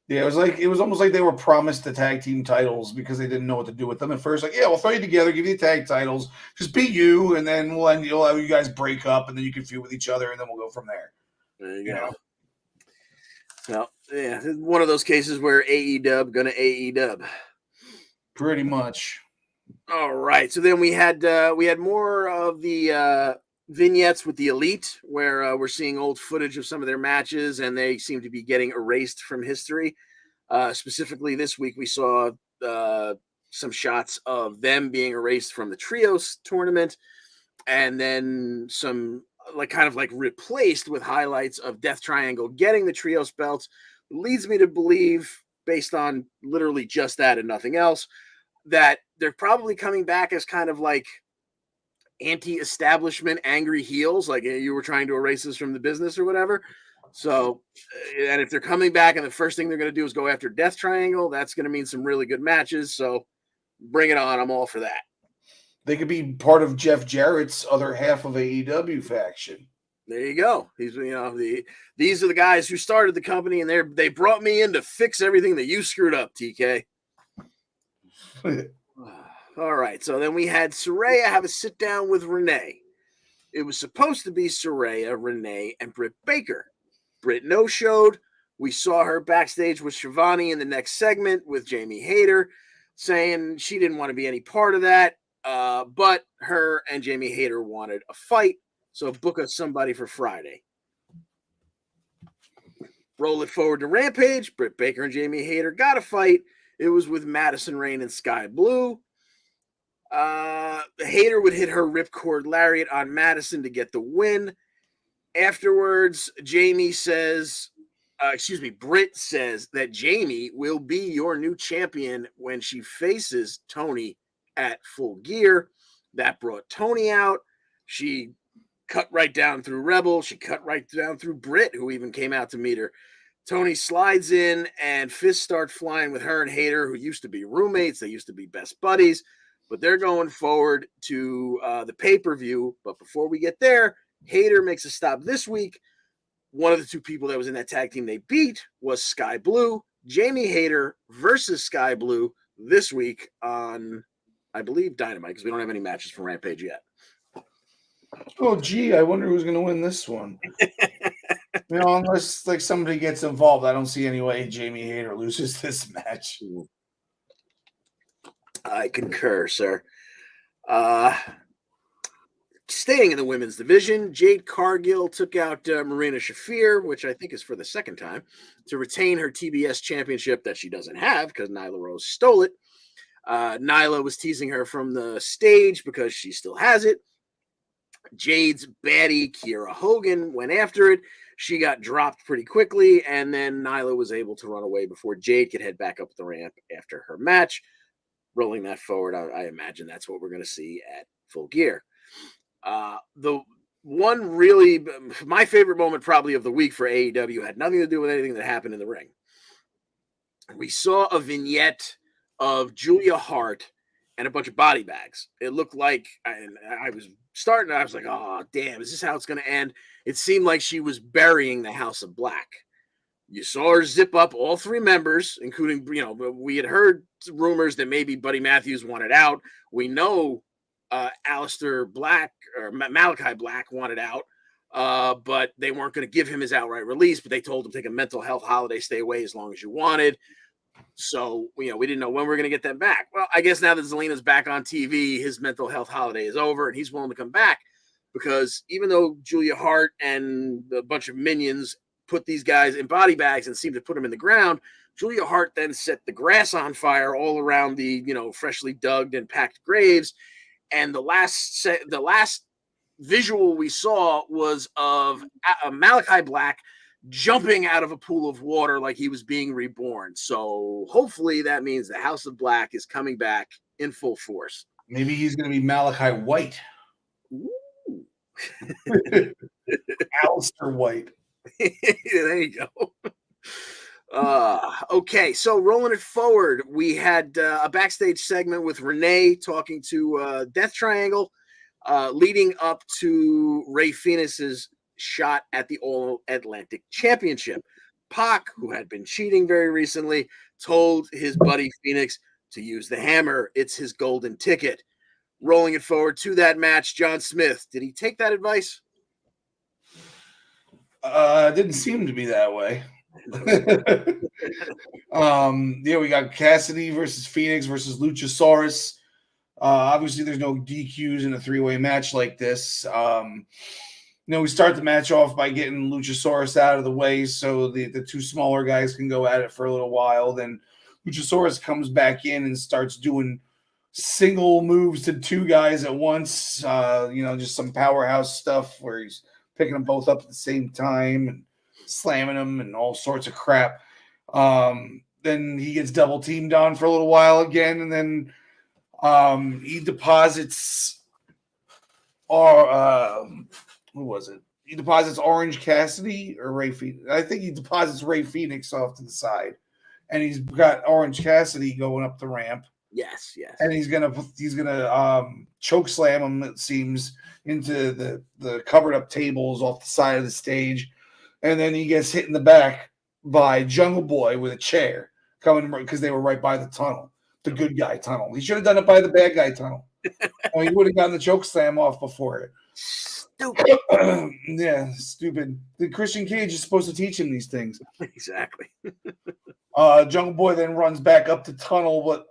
Yeah, it was almost like they were promised the tag team titles because they didn't know what to do with them at first. Like, yeah, we'll throw you together, give you the tag titles, just be you, and then you'll have you guys break up, and then you can feud with each other, and then we'll go from there. There you go. Well, yeah, one of those cases where AEW gonna AEW. Pretty much. All right, so then we had more of the vignettes with the Elite, where we're seeing old footage of some of their matches, and they seem to be getting erased from history. Specifically, this week we saw some shots of them being erased from the Trios tournament, and then some kind of replaced with highlights of Death Triangle getting the Trios belts. Leads me to believe, based on literally just that and nothing else, that they're probably coming back as kind of like anti-establishment angry heels, like you were trying to erase us from the business or whatever. So, and if they're coming back and the first thing they're going to do is go after Death Triangle, that's going to mean some really good matches. So bring it on. I'm all for that. They could be part of Jeff Jarrett's other half of AEW faction. There you go. These are the guys who started the company, and they brought me in to fix everything that you screwed up, TK. All right, so then we had Saraya have a sit down with Renee. It was supposed to be Saraya, Renee, and Britt Baker. Britt no-showed. We saw her backstage with Shivani in the next segment with Jamie Hayter, saying she didn't want to be any part of that, but her and Jamie Hayter wanted a fight, so book us somebody for Friday. Roll it forward to Rampage. Britt Baker and Jamie Hayter got a fight. It was with Madison Rayne and Sky Blue. Hayter would hit her ripcord lariat on Madison to get the win. Afterwards, Britt says that Jamie will be your new champion when she faces Tony at Full Gear. That brought Tony out. She cut right down through Rebel. She cut right down through Britt, who even came out to meet her. Tony slides in and fists start flying with her and Hayter, who used to be roommates. They used to be best buddies, but they're going forward to the pay-per-view. But before we get there, Hayter makes a stop this week. One of the two people that was in that tag team they beat was Sky Blue. Jamie Hayter versus Sky Blue this week on, I believe, Dynamite, because we don't have any matches from Rampage yet. Oh, gee, I wonder who's going to win this one. Unless like somebody gets involved, I don't see any way Jamie Hayter loses this match. I concur, sir. Staying in the women's division, Jade Cargill took out Marina Shafir, which I think is for the second time, to retain her TBS championship that she doesn't have because Nyla Rose stole it. Nyla was teasing her from the stage because she still has it. Jade's baddie, Kiera Hogan, went after it. She got dropped pretty quickly, and then Nyla was able to run away before Jade could head back up the ramp after her match. Rolling that forward, I imagine that's what we're going to see at Full Gear. The one really, my favorite moment probably of the week for AEW had nothing to do with anything that happened in the ring. We saw a vignette of Julia Hart and a bunch of body bags. It looked like, I was starting, I was like, oh, damn, is this how it's going to end? It seemed like she was burying the House of Black. You saw her zip up all three members, including, we had heard rumors that maybe Buddy Matthews wanted out. We know Aleister Black or Malachi Black wanted out, but they weren't going to give him his outright release, but they told him take a mental health holiday, stay away as long as you wanted. So, we didn't know when we were going to get them back. Well, I guess now that Zelina's back on TV, his mental health holiday is over and he's willing to come back because even though Julia Hart and a bunch of minions put these guys in body bags and seemed to put them in the ground, Julia Hart then set the grass on fire all around the, freshly dug and packed graves. And the last visual we saw was of Malachi Black jumping out of a pool of water like he was being reborn. So hopefully that means the House of Black is coming back in full force. Maybe he's going to be Malachi White. Ooh. Aleister White. There you go. Okay, so rolling it forward, we had a backstage segment with Renee talking to Death Triangle, leading up to Rey Fénix's shot at the All Atlantic Championship. Pac, who had been cheating very recently, told his buddy Fénix to use the hammer. It's his golden ticket. Rolling it forward to that match, John Smith, did he take that advice? Didn't seem to be that way. We got Cassidy versus Fénix versus Luchasaurus. Obviously, there's no DQs in a three-way match like this. We start the match off by getting Luchasaurus out of the way so the two smaller guys can go at it for a little while. Then Luchasaurus comes back in and starts doing single moves to two guys at once. Just some powerhouse stuff where he's picking them both up at the same time and slamming them and all sorts of crap. Then he gets double teamed on for a little while again, and then he deposits who was it? He deposits Orange Cassidy or Rey Fénix. I think he deposits Rey Fénix off to the side, and he's got Orange Cassidy going up the ramp. Yes. And he's gonna choke slam him, it seems, into the covered up tables off the side of the stage, and then he gets hit in the back by Jungle Boy with a chair coming because they were right by the tunnel, the good guy tunnel. He should have done it by the bad guy tunnel. He would have gotten the choke slam off before it. Stupid. Yeah, stupid. The Christian Cage is supposed to teach him these things. Exactly. Jungle Boy then runs back up the tunnel, but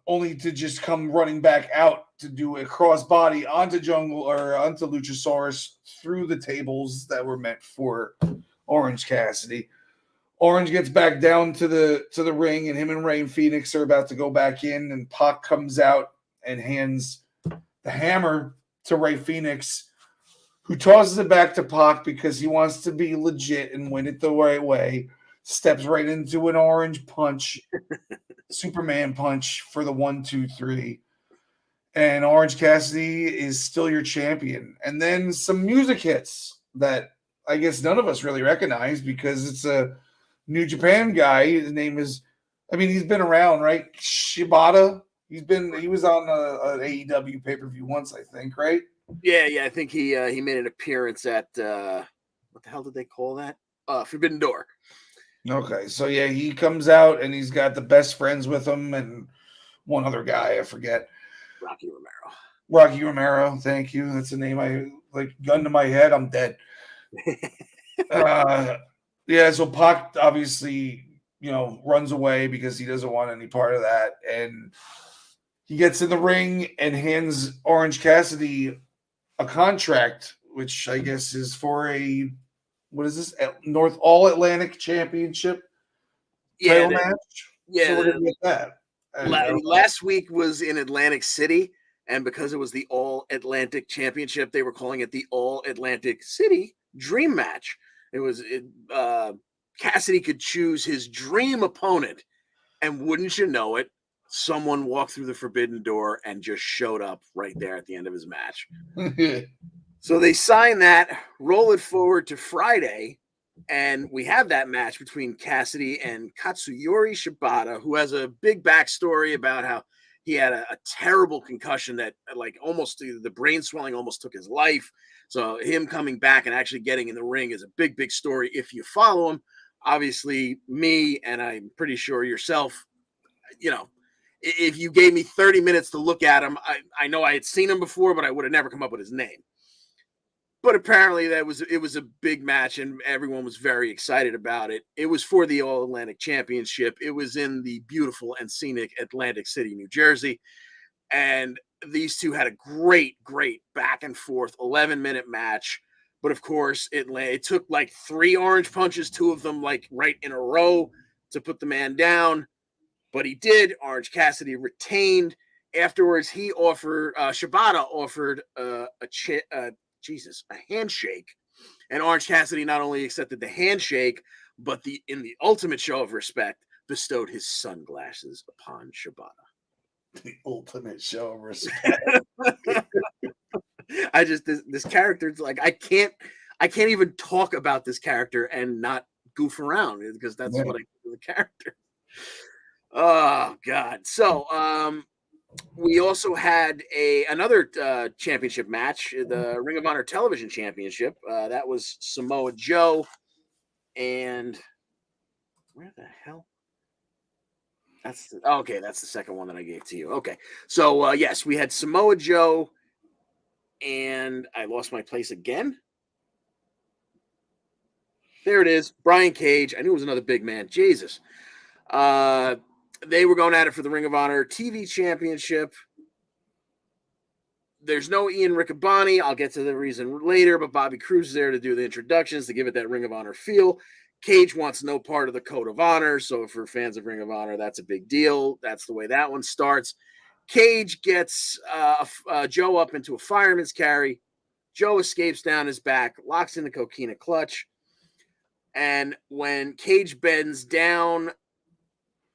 only to just come running back out to do a crossbody onto Luchasaurus through the tables that were meant for Orange Cassidy. Orange gets back down to the ring, and him and Rey Fénix are about to go back in, and Pac comes out and hands the hammer to Rey Fénix, who tosses it back to Pac because he wants to be legit and win it the right way. Steps right into an orange punch, Superman punch for the 1, 2, 3. And Orange Cassidy is still your champion. And then some music hits that I guess none of us really recognize because it's a New Japan guy. His name is, I mean, he's been around, right? Shibata. He was on an AEW pay-per-view once, I think, right? Yeah. I think he made an appearance at what the hell did they call that? Forbidden Door. Okay, so yeah, he comes out and he's got the best friends with him and one other guy, I forget. Rocky Romero. Rocky Romero, thank you. That's the name I like. Gun to my head, I'm dead. Yeah, so Pac obviously, runs away because he doesn't want any part of that, and he gets in the ring and hands Orange Cassidy a contract, which I guess is for what is this? North All Atlantic Championship title match. Yeah, so we're gonna get that. Last week was in Atlantic City, and because it was the All Atlantic Championship, they were calling it the All Atlantic City Dream Match. Cassidy could choose his dream opponent, and wouldn't you know it, someone walked through the Forbidden Door and just showed up right there at the end of his match. So they sign that, roll it forward to Friday, and we have that match between Cassidy and Katsuyori Shibata, who has a big backstory about how he had a terrible concussion that, like, almost the brain swelling almost took his life. So him coming back and actually getting in the ring is a big, big story if you follow him. Obviously, me, and I'm pretty sure yourself, if you gave me 30 minutes to look at him, I know I had seen him before, but I would have never come up with his name. But apparently it was a big match, and everyone was very excited about it. It was for the All Atlantic Championship. It was in the beautiful and scenic Atlantic City, New Jersey. And these two had a great, great back and forth 11-minute match. But of course, it took like 3 orange punches, 2 of them like right in a row to put the man down. But he did. Orange Cassidy retained. Afterwards, Shibata offered a handshake. And Orange Cassidy not only accepted the handshake, but in the ultimate show of respect, bestowed his sunglasses upon Shibata. The ultimate show of respect. This character, it's like I can't even talk about this character and not goof around, because that's what I do with the character. Oh God. So we also had another championship match, the Ring of Honor Television Championship. That was Samoa Joe and where the hell? That's the second one that I gave to you. Okay. So yes, we had Samoa Joe, and I lost my place again. There it is. Brian Cage. I knew it was another big man. Jesus. They were going at it for the Ring of Honor TV Championship. There's no Ian Riccaboni. I'll get to the reason later, but Bobby Cruise is there to do the introductions, to give it that Ring of Honor feel. Cage wants no part of the Code of Honor, so for fans of Ring of Honor, that's a big deal. That's the way that one starts. Cage gets Joe up into a fireman's carry. Joe escapes down his back, locks in the coquina clutch, and when Cage bends down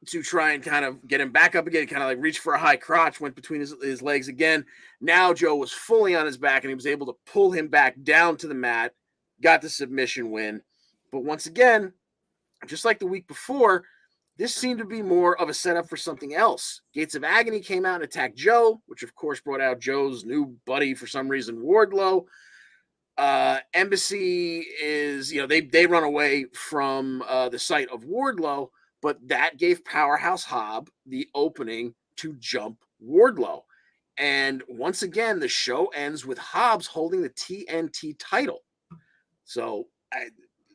to try and kind of get him back up again, kind of like reach for a high crotch, went between his legs again. Now Joe was fully on his back, and he was able to pull him back down to the mat, got the submission win. But once again, just like the week before, this seemed to be more of a setup for something else. Gates of Agony came out and attacked Joe, which of course brought out Joe's new buddy for some reason, Wardlow. Embassy is, they run away from the site of Wardlow, but that gave Powerhouse Hobb the opening to jump Wardlow. And once again, the show ends with Hobbs holding the TNT title. So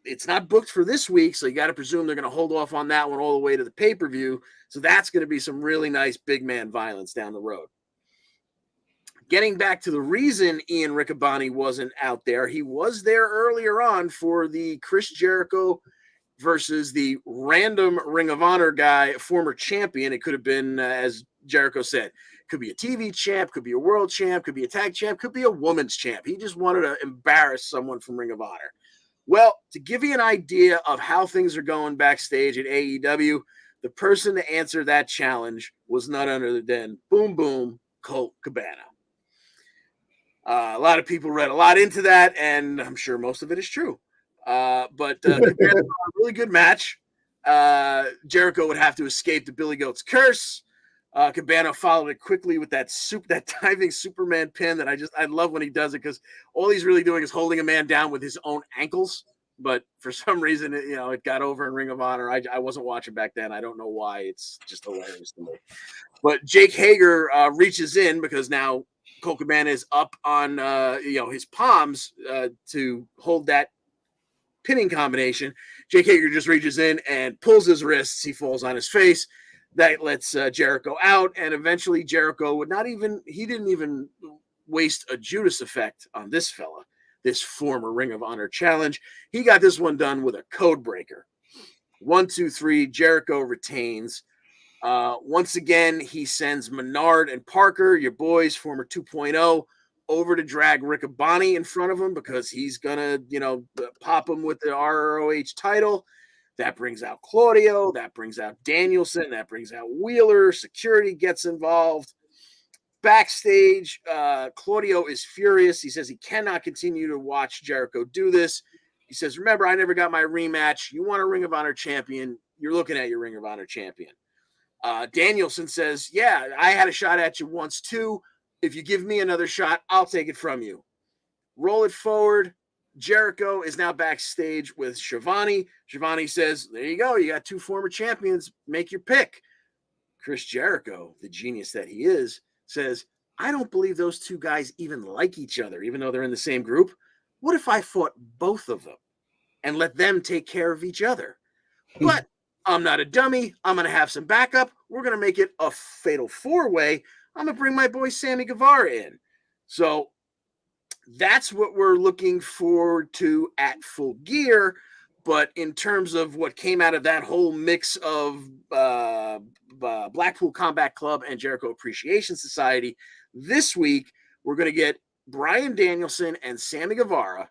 it's not booked for this week, so you got to presume they're going to hold off on that one all the way to the pay-per-view. So that's going to be some really nice big man violence down the road. Getting back to the reason Ian Riccaboni wasn't out there, he was there earlier on for the Chris Jericho versus the random Ring of Honor guy, former champion. It could have been, as Jericho said, could be a TV champ, could be a world champ, could be a tag champ, could be a woman's champ. He just wanted to embarrass someone from Ring of Honor. Well, to give you an idea of how things are going backstage at AEW, the person to answer that challenge was none other than Boom Boom Colt Cabana. A lot of people read a lot into that, and I'm sure most of it is true. But Cabana, a really good match. Jericho would have to escape the Billy Goat's curse. Cabana followed it quickly with that diving Superman pin that I love when he does it, because all he's really doing is holding a man down with his own ankles. But for some reason, it got over in Ring of Honor. I wasn't watching back then. I don't know why. It's just hilarious to me. But Jake Hager reaches in because now Colt Cabana is up on his palms to hold that pinning combination. Jake Hager just reaches in and pulls his wrists. He falls on his face. That lets Jericho out, and eventually Jericho didn't even waste a Judas effect on this fella, this former Ring of Honor challenge. He got this one done with a code breaker. 1, 2, 3, Jericho retains. Once again, he sends Menard and Parker, your boys, former 2.0, over to drag Riccaboni in front of him because he's gonna, pop him with the ROH title. That brings out Claudio. That brings out Danielson. That brings out Wheeler. Security gets involved. Backstage, Claudio is furious. He says he cannot continue to watch Jericho do this. He says, remember, I never got my rematch. You want a Ring of Honor champion? You're looking at your Ring of Honor champion. Danielson says, yeah, I had a shot at you once too. If you give me another shot, I'll take it from you. Roll it forward. Jericho is now backstage with Shivani. Shivani says, there you go. You got 2 former champions. Make your pick. Chris Jericho, the genius that he is, says, I don't believe those 2 guys even like each other, even though they're in the same group. What if I fought both of them and let them take care of each other? But I'm not a dummy. I'm going to have some backup. We're going to make it a fatal 4-way. I'm going to bring my boy Sammy Guevara in. So that's what we're looking forward to at Full Gear. But in terms of what came out of that whole mix of Blackpool Combat Club and Jericho Appreciation Society, this week we're going to get Bryan Danielson and Sammy Guevara.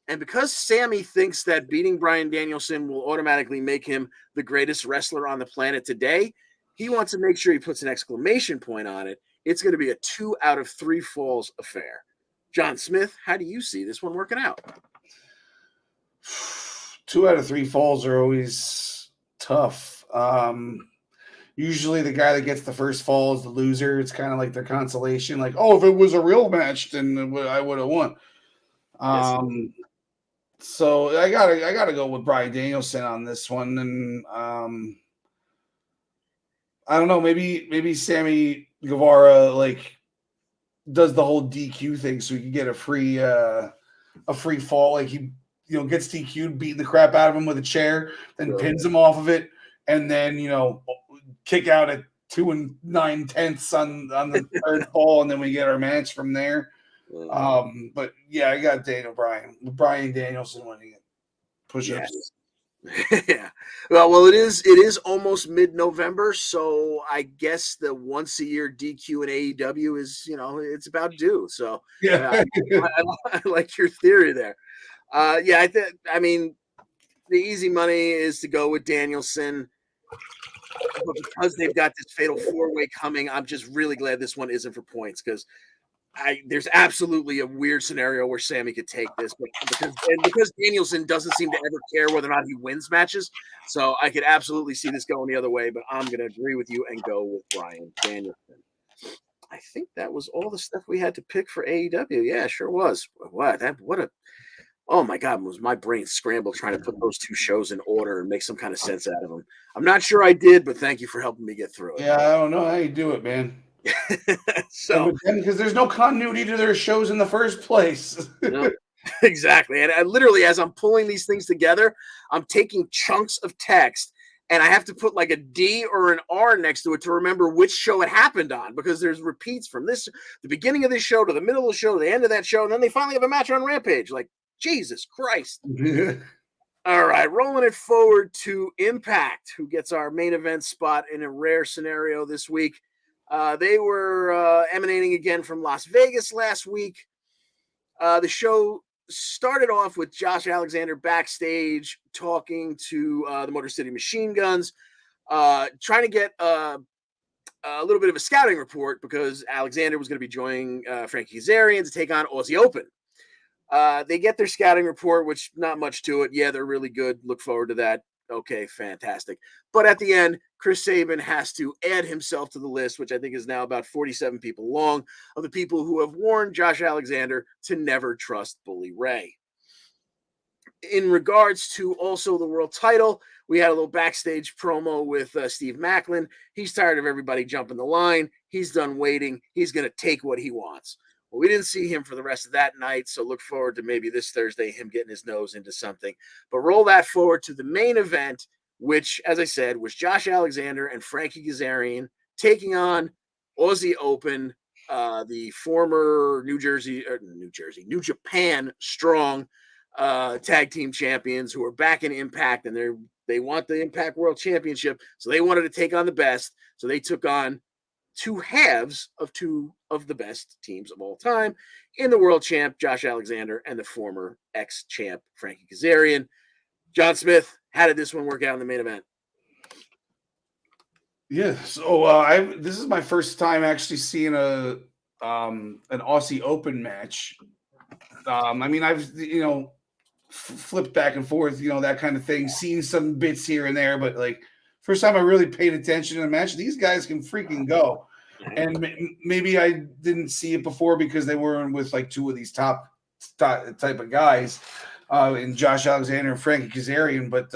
And because Sammy thinks that beating Bryan Danielson will automatically make him the greatest wrestler on the planet today, he wants to make sure he puts an exclamation point on it. It's going to be a 2 out of 3 falls affair. John Smith, how do you see this one working out? 2 out of 3 falls are always tough. Usually the guy that gets the first fall is the loser. It's kind of like their consolation. Like, oh, if it was a real match, then I would have won. So I gotta go with Bryan Danielson on this one. And I don't know, maybe Sammy Guevara does the whole DQ thing so he can get a free fall. Like he gets DQ'd, beating the crap out of him with a chair, then pins him off of it, and then kick out at 2 9/10 on the third fall, and then we get our match from there. But yeah, I got Bryan Danielson winning it. Push-ups. Yeah. Well, it is almost mid-November, so I guess the once a year DQ and AEW is, it's about due. So yeah, I like your theory there. The easy money is to go with Danielson. But because they've got this fatal 4-way coming, I'm just really glad this one isn't for points, because there's absolutely a weird scenario where Sammy could take this, but because Danielson doesn't seem to ever care whether or not he wins matches, so I could absolutely see this going the other way. But I'm going to agree with you and go with Bryan Danielson. I think that was all the stuff we had to pick for AEW. Yeah, sure was. Oh my God, was my brain scrambled trying to put those 2 shows in order and make some kind of sense out of them. I'm not sure I did, but thank you for helping me get through it. Yeah, I don't know how you do it, man. So because there's no continuity to their shows in the first place. No, exactly. And I literally, as I'm pulling these things together, I'm taking chunks of text and I have to put like a D or an R next to it to remember which show it happened on, because there's repeats from the beginning of this show to the middle of the show to the end of that show, and then they finally have a match on Rampage. Like, Jesus Christ. All right, rolling it forward to Impact, who gets our main event spot in a rare scenario this week. They were emanating again from Las Vegas last week. The show started off with Josh Alexander backstage talking to the Motor City Machine Guns, trying to get a little bit of a scouting report because Alexander was going to be joining Frankie Kazarian to take on Aussie Open. They get their scouting report, which not much to it. Yeah, they're really good. Look forward to that. Okay, fantastic. But at the end, Chris Sabin has to add himself to the list, which I think is now about 47 people long, of the people who have warned Josh Alexander to never trust Bully Ray. In regards to also the world title, we had a little backstage promo with Steve Macklin. He's tired of everybody jumping the line. He's done waiting. He's going to take what he wants. Well, we didn't see him for the rest of that night, so look forward to maybe this Thursday him getting his nose into something. But roll that forward to the main event, which, as I said, was Josh Alexander and Frankie Kazarian taking on Aussie Open, the former New Japan Strong tag team champions who are back in Impact, and they want the Impact World Championship, so they wanted to take on the best. So they took on two halves of two of the best teams of all time in the world champ Josh Alexander and the former ex-champ Frankie Kazarian. John Smith, how did this one work out in the main event? Yeah, so this is my first time actually seeing an Aussie Open match. I mean, I've flipped back and forth, that kind of thing, seen some bits here and there, but like first time I really paid attention to the match. These guys can freaking go, and maybe I didn't see it before because they weren't with like two of these top type of guys, in Josh Alexander and Frankie Kazarian, but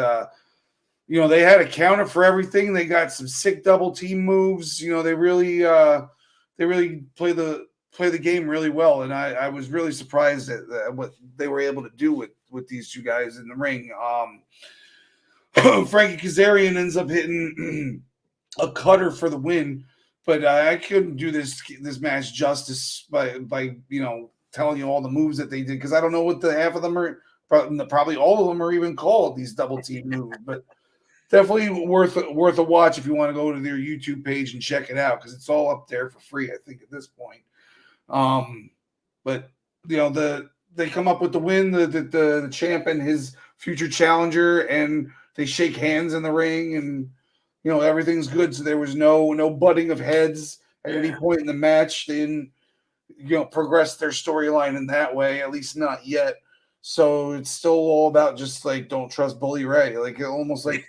they had a counter for everything. They got some sick double team moves. They really play the game really well, and I was really surprised at what they were able to do with these two guys in the ring. Frankie Kazarian ends up hitting a cutter for the win, but I couldn't do this match justice by telling you all the moves that they did, because I don't know what the half of them are. Probably all of them are even called these double team moves, but definitely worth a watch if you want to go to their YouTube page and check it out, because it's all up there for free, I think, at this point. But they come up with the win, the champ and his future challenger, and they shake hands in the ring, and everything's good. So there was no butting of heads at any point in the match. They didn't progress their storyline in that way, at least not yet. So it's still all about just like, don't trust Bully Ray. Like almost like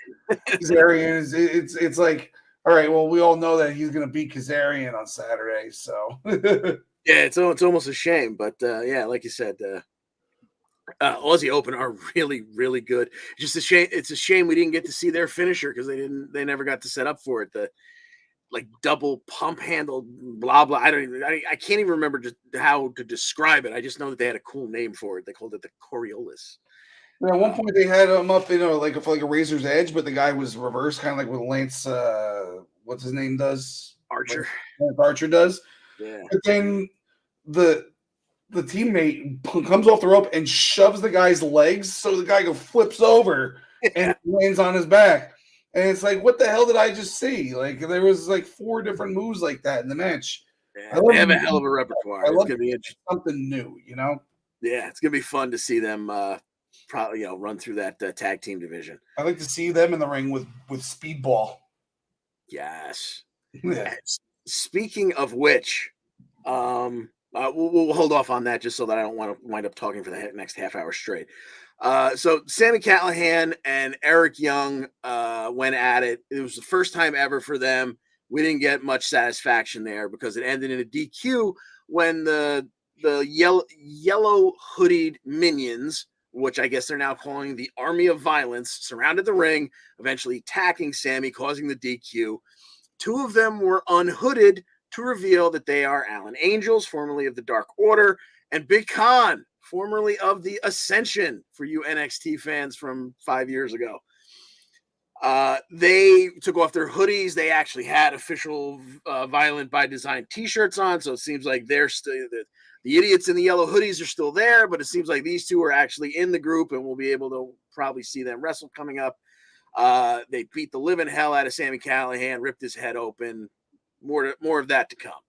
Kazarian is, it's like, all right, well, we all know that he's going to beat Kazarian on Saturday. So yeah, it's almost a shame, but yeah, like you said, Aussie Open are really, really good. Just a shame. It's a shame we didn't get to see their finisher because they never got to set up for it. The like double pump handle, blah blah. I can't even remember just how to describe it. I just know that they had a cool name for it. They called it the Coriolis. At one point, they had him up in like a razor's edge, but the guy was reversed, kind of like what Lance, what's his name does, Archer. Lance Archer does. Yeah. But then the teammate comes off the rope and shoves the guy's legs, so the guy flips over and lands on his back. And it's like, what the hell did I just see? Like, there was like 4 different moves like that in the match. Yeah, they have a hell of a repertoire. It's gonna be something new, Yeah, it's gonna be fun to see them probably run through that tag team division. I like to see them in the ring with Speedball. Yes. Yeah. Speaking of which, we'll hold off on that just so that I don't want to wind up talking for the next half hour straight. So Sami Callihan and Eric Young went at it. It was the first time ever for them. We didn't get much satisfaction there because it ended in a DQ when the yellow hoodied minions, which I guess they're now calling the Army of Violence, surrounded the ring, eventually attacking Sami, causing the DQ. 2 of them were unhooded to reveal that they are Alan Angels, formerly of the Dark Order, and Big Khan, formerly of the Ascension, for you NXT fans from 5 years ago. They took off their hoodies. They actually had official Violent by Design t-shirts on, so it seems like they're still the idiots in the yellow hoodies are still there, but it seems like these 2 are actually in the group, and we'll be able to probably see them wrestle coming up. They beat the living hell out of Sami Callihan, ripped his head open. More of that to come.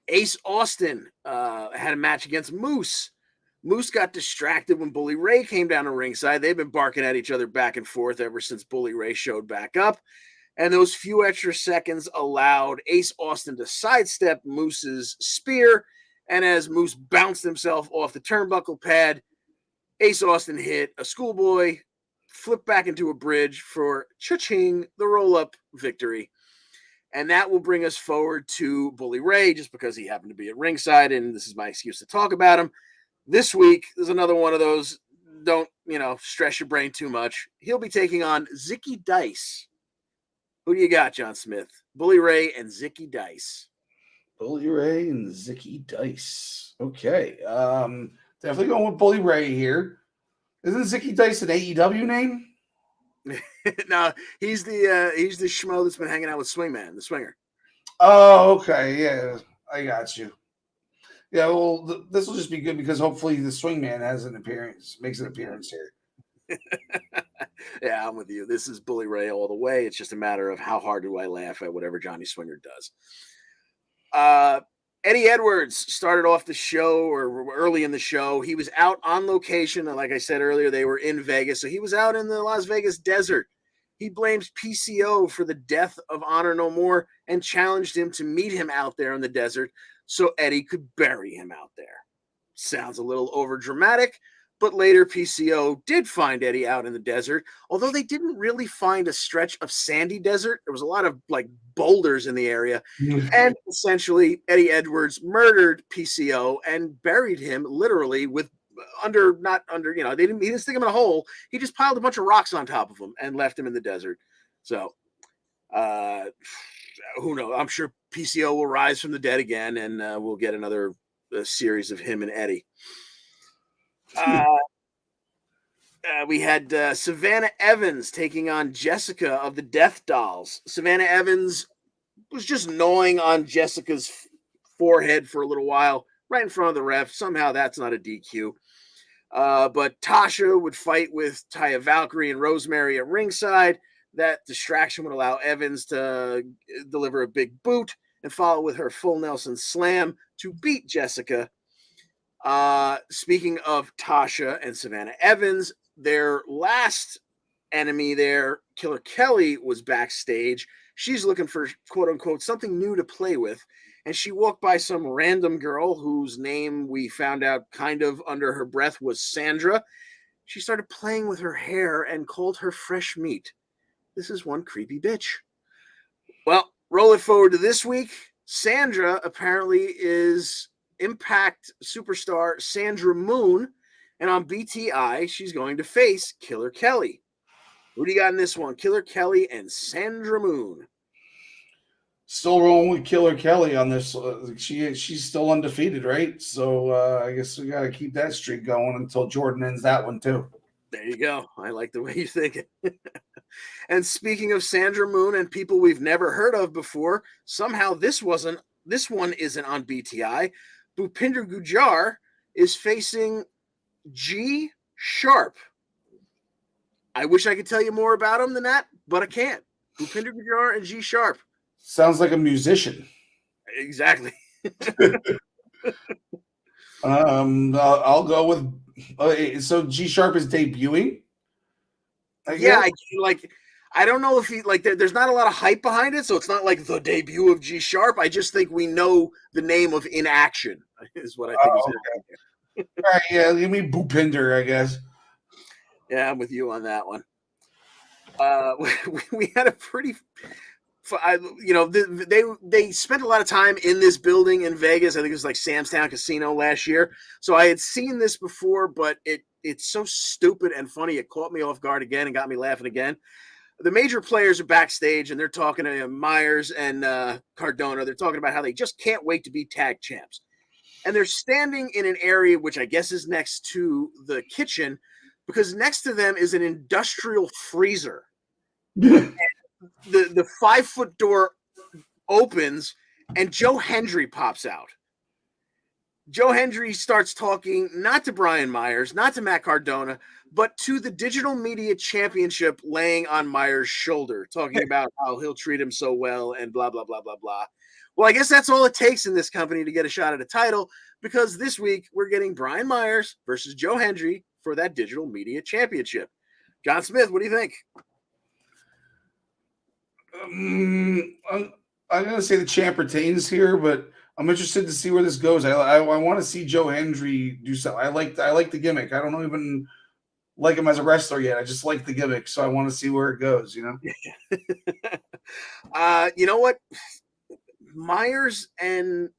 Ace Austin had a match against Moose. Moose got distracted when Bully Ray came down to ringside. They've been barking at each other back and forth ever since Bully Ray showed back up. And those few extra seconds allowed Ace Austin to sidestep Moose's spear. And as Moose bounced himself off the turnbuckle pad, Ace Austin hit a schoolboy flip back into a bridge for cha-ching, the roll-up victory. And that will bring us forward to Bully Ray, just because he happened to be at ringside, and this is my excuse to talk about him. This week, there's another one of those, don't, stress your brain too much. He'll be taking on Zicky Dice. Who do you got, John Smith? Bully Ray and Zicky Dice. Bully Ray and Zicky Dice. Okay. Definitely going with Bully Ray here. Isn't Zicky Dice an AEW name? No, he's the schmo that's been hanging out with Swingman, the Swinger. Oh, okay. Yeah, I got you. Yeah, well, this will just be good because hopefully the Swingman makes an appearance here. Yeah, I'm with you. This is Bully Ray all the way. It's just a matter of how hard do I laugh at whatever Johnny Swinger does. Eddie Edwards started off the show, or early in the show. He was out on location. And like I said earlier, they were in Vegas. So he was out in the Las Vegas desert. He blames PCO for the death of Honor No More and challenged him to meet him out there in the desert so Eddie could bury him out there. Sounds a little over dramatic, but later PCO did find Eddie out in the desert, although they didn't really find a stretch of sandy desert. There was a lot of boulders in the area. And essentially Eddie Edwards murdered PCO and buried him literally with he didn't stick him in a hole. He just piled a bunch of rocks on top of him and left him in the desert. So who knows? I'm sure PCO will rise from the dead again, and we'll get another series of him and Eddie. We had Savannah Evans taking on Jessica of the Death Dolls. Savannah Evans was just gnawing on Jessica's forehead for a little while, right in front of the ref. Somehow that's not a DQ. But Tasha would fight with Taya Valkyrie and Rosemary at ringside. That distraction would allow Evans to deliver a big boot and follow with her full Nelson slam to beat Jessica. Speaking of Tasha and Savannah Evans, their last enemy there, Killer Kelly, was backstage. She's looking for, quote unquote, something new to play with. And she walked by some random girl whose name we found out kind of under her breath was Sandra. She started playing with her hair and called her fresh meat. This is one creepy bitch. Well, roll it forward to this week. Sandra apparently is Impact superstar Sandra Moon, and on BTI, she's going to face Killer Kelly. Who do you got in this one? Killer Kelly and Sandra Moon. Still rolling with Killer Kelly on this. She's still undefeated, right? So I guess we got to keep that streak going until Jordan ends that one too. There you go. I like the way you think it. And speaking of Sandra Moon and people we've never heard of before, somehow this one isn't on BTI. Bhupinder Gujjar is facing G Sharp. I wish I could tell you more about him than that, but I can't. Bhupinder Gujjar and G Sharp. Sounds like a musician. Exactly. I'll go with. So G Sharp is debuting. I don't know if he there's not a lot of hype behind it, so it's not like the debut of G Sharp. I just think we know the name of Inaction is what I think is okay. All right, yeah, give me Bhupinder, I guess. Yeah, I'm with you on that one. We had a pretty, they spent a lot of time in this building in Vegas. I think it was like Sam's Town Casino last year. So I had seen this before, but it's so stupid and funny. It caught me off guard again and got me laughing again. The major players are backstage and they're talking to Myers and Cardona. They're talking about how they just can't wait to be tag champs. And they're standing in an area which I guess is next to the kitchen, because next to them is an industrial freezer. The 5-foot door opens and Joe Hendry pops out. Joe Hendry starts talking not to Brian Myers, not to Matt Cardona, but to the Digital Media Championship laying on Myers' shoulder, talking about how he'll treat him so well and blah, blah, blah, blah, blah. Well, I guess that's all it takes in this company to get a shot at a title, because this week we're getting Brian Myers versus Joe Hendry for that Digital Media Championship. John Smith, what do you think? I'm going to say the champ retains here, but I'm interested to see where this goes. I want to see Joe Hendry do something. I like the gimmick. I don't know even like him as a wrestler yet. I just like the gimmick, so I want to see where it goes. You know. You know what? Myers and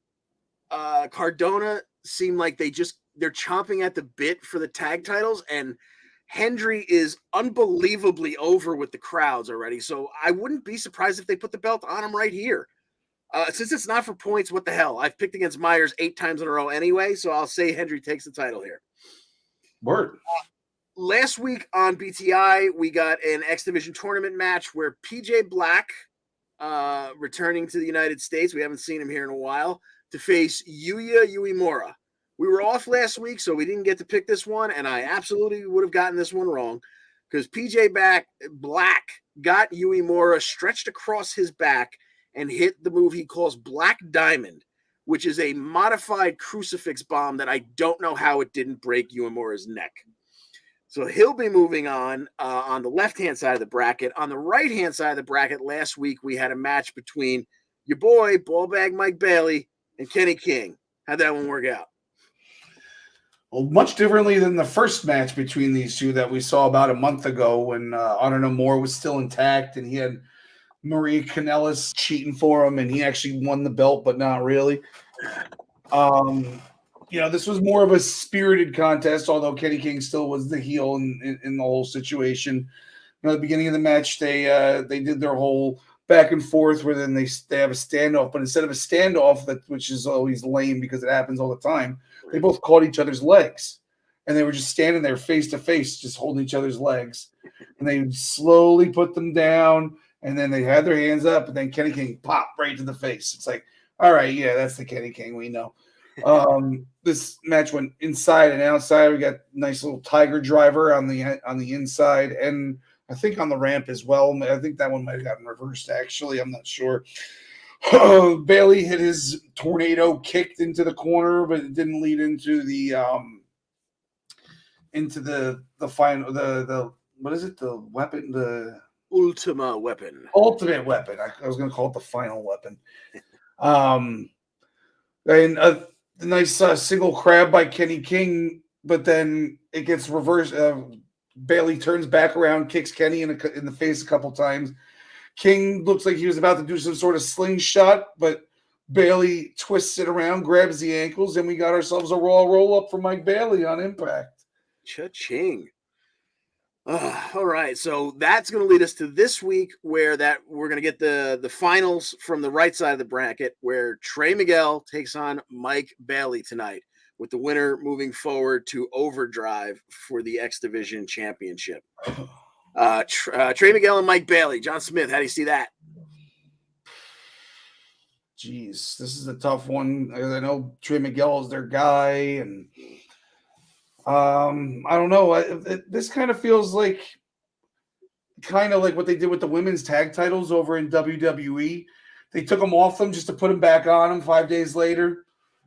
Cardona seem like they're chomping at the bit for the tag titles, and Hendry is unbelievably over with the crowds already. So I wouldn't be surprised if they put the belt on him right here. Since it's not for points, what the hell? I've picked against Myers 8 times in a row anyway, so I'll say Hendry takes the title here. Word. Last week on BTI, we got an X Division tournament match where PJ Black, returning to the United States, we haven't seen him here in a while, to face Yuya Uemura. We were off last week, so we didn't get to pick this one, and I absolutely would have gotten this one wrong because PJ Black got Uemura stretched across his back and hit the move he calls Black Diamond, which is a modified crucifix bomb that I don't know how it didn't break Uemura's neck. So he'll be moving on the left-hand side of the bracket. On the right-hand side of the bracket, last week we had a match between your boy, Ballbag Mike Bailey, and Kenny King. How'd that one work out? Well, much differently than the first match between these two that we saw about a month ago when Honor No More was still intact and he had Marie Kanellis cheating for him and he actually won the belt, but not really. This was more of a spirited contest, although Kenny King still was the heel in the whole situation. At the beginning of the match, they did their whole back and forth where then they have a standoff, but instead of a standoff, which is always lame because it happens all the time, they both caught each other's legs. And they were just standing there face to face, just holding each other's legs. And they slowly put them down, and then they had their hands up, and then Kenny King popped right to the face. It's like, all right, yeah, that's the Kenny King we know. This match went inside and outside. We got nice little tiger driver on the inside, and I think on the ramp as well. I think that one might have gotten reversed, actually. I'm not sure. Bailey hit his tornado kicked into the corner, but it didn't lead into the final what is it? The weapon, the Ultimate weapon. Ultimate weapon. I was going to call it the final weapon. And a nice single crab by Kenny King, but then it gets reversed. Bailey turns back around, kicks Kenny in the face a couple times. King looks like he was about to do some sort of slingshot, but Bailey twists it around, grabs the ankles, and we got ourselves a Raw roll-up for Mike Bailey on Impact. Cha-ching. All right, so that's going to lead us to this week where we're going to get the finals from the right side of the bracket where Trey Miguel takes on Mike Bailey tonight, with the winner moving forward to Overdrive for the X Division Championship. Trey Miguel and Mike Bailey. John Smith, how do you see that? Jeez, this is a tough one. I know Trey Miguel is their guy, and I don't know. This kind of feels like what they did with the women's tag titles over in WWE. They took them off them just to put them back on them 5 days later.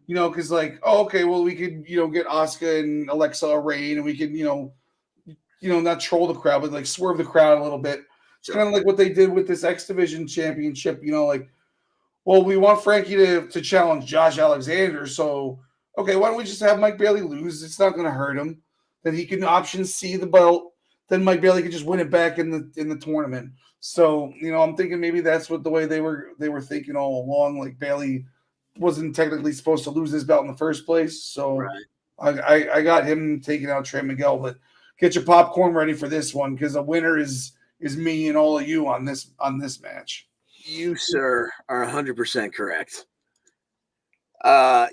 Because we could, get Asuka and Alexa Rain, and we could, not troll the crowd, but like swerve the crowd a little bit. It's kind of like what they did with this X Division Championship. We want Frankie to challenge Josh Alexander, so okay, why don't we just have Mike Bailey lose? It's not going to hurt him. Then he can option C the belt. Then Mike Bailey can just win it back in the tournament. So I'm thinking maybe that's what the way they were thinking all along. Like Bailey wasn't technically supposed to lose his belt in the first place, so right. I got him taking out Trey Miguel. But get your popcorn ready for this one because the winner is me and all of you on this match. You, sir, are 100% correct. And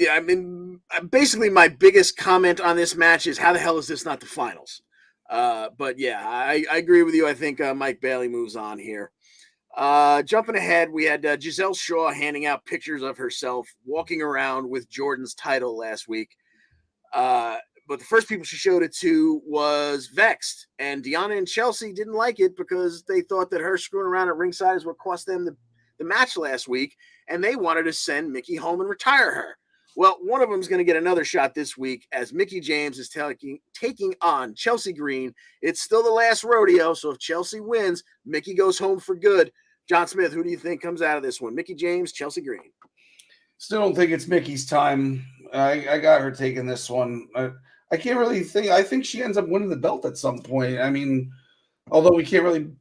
I mean, basically my biggest comment on this match is how the hell is this not the finals? But yeah, I agree with you. I think Mike Bailey moves on here. Jumping ahead, we had Giselle Shaw handing out pictures of herself walking around with Jordan's title last week. But the first people she showed it to was Vexed, and Deonna and Chelsea didn't like it because they thought that her screwing around at ringside is what cost them the match last week, and they wanted to send Mickie home and retire her. Well, one of them is going to get another shot this week as Mickie James is taking on Chelsea Green. It's still the last rodeo, so if Chelsea wins, Mickie goes home for good. John Smith, who do you think comes out of this one? Mickie James, Chelsea Green? Still don't think it's Mickey's time. I got her taking this one. I can't really think. I think she ends up winning the belt at some point. I mean, although we can't really,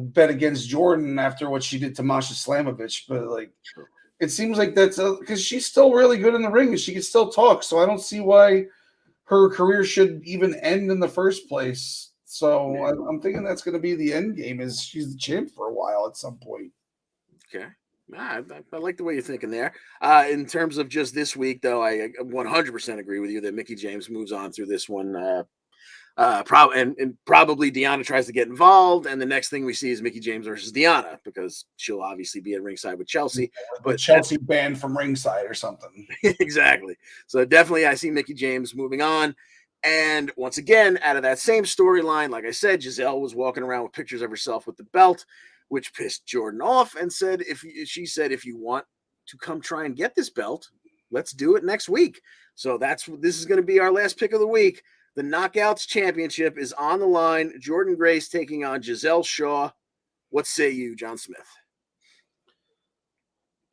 bet against Jordan after what she did to Masha Slamovich, but like, it seems like that's because she's still really good in the ring and she can still talk. So I don't see why her career should even end in the first place. So I'm thinking that's going to be the end game. Is she's the champ for a while at some point. Okay. I like the way you're thinking there. In terms of just this week, though, I 100% agree with you that Mickie James moves on through this one. Probably Deanna tries to get involved, and the next thing we see is Mickie James versus Deanna because she'll obviously be at ringside with Chelsea. But Chelsea banned from ringside or something. Exactly. So definitely I see Mickie James moving on. And once again, out of that same storyline, like I said, Giselle was walking around with pictures of herself with the belt, which pissed Jordan off and said, she said, if you want to come try and get this belt, let's do it next week. So this is going to be our last pick of the week. The Knockouts Championship is on the line. Jordan Grace taking on Giselle Shaw. What say you, John Smith?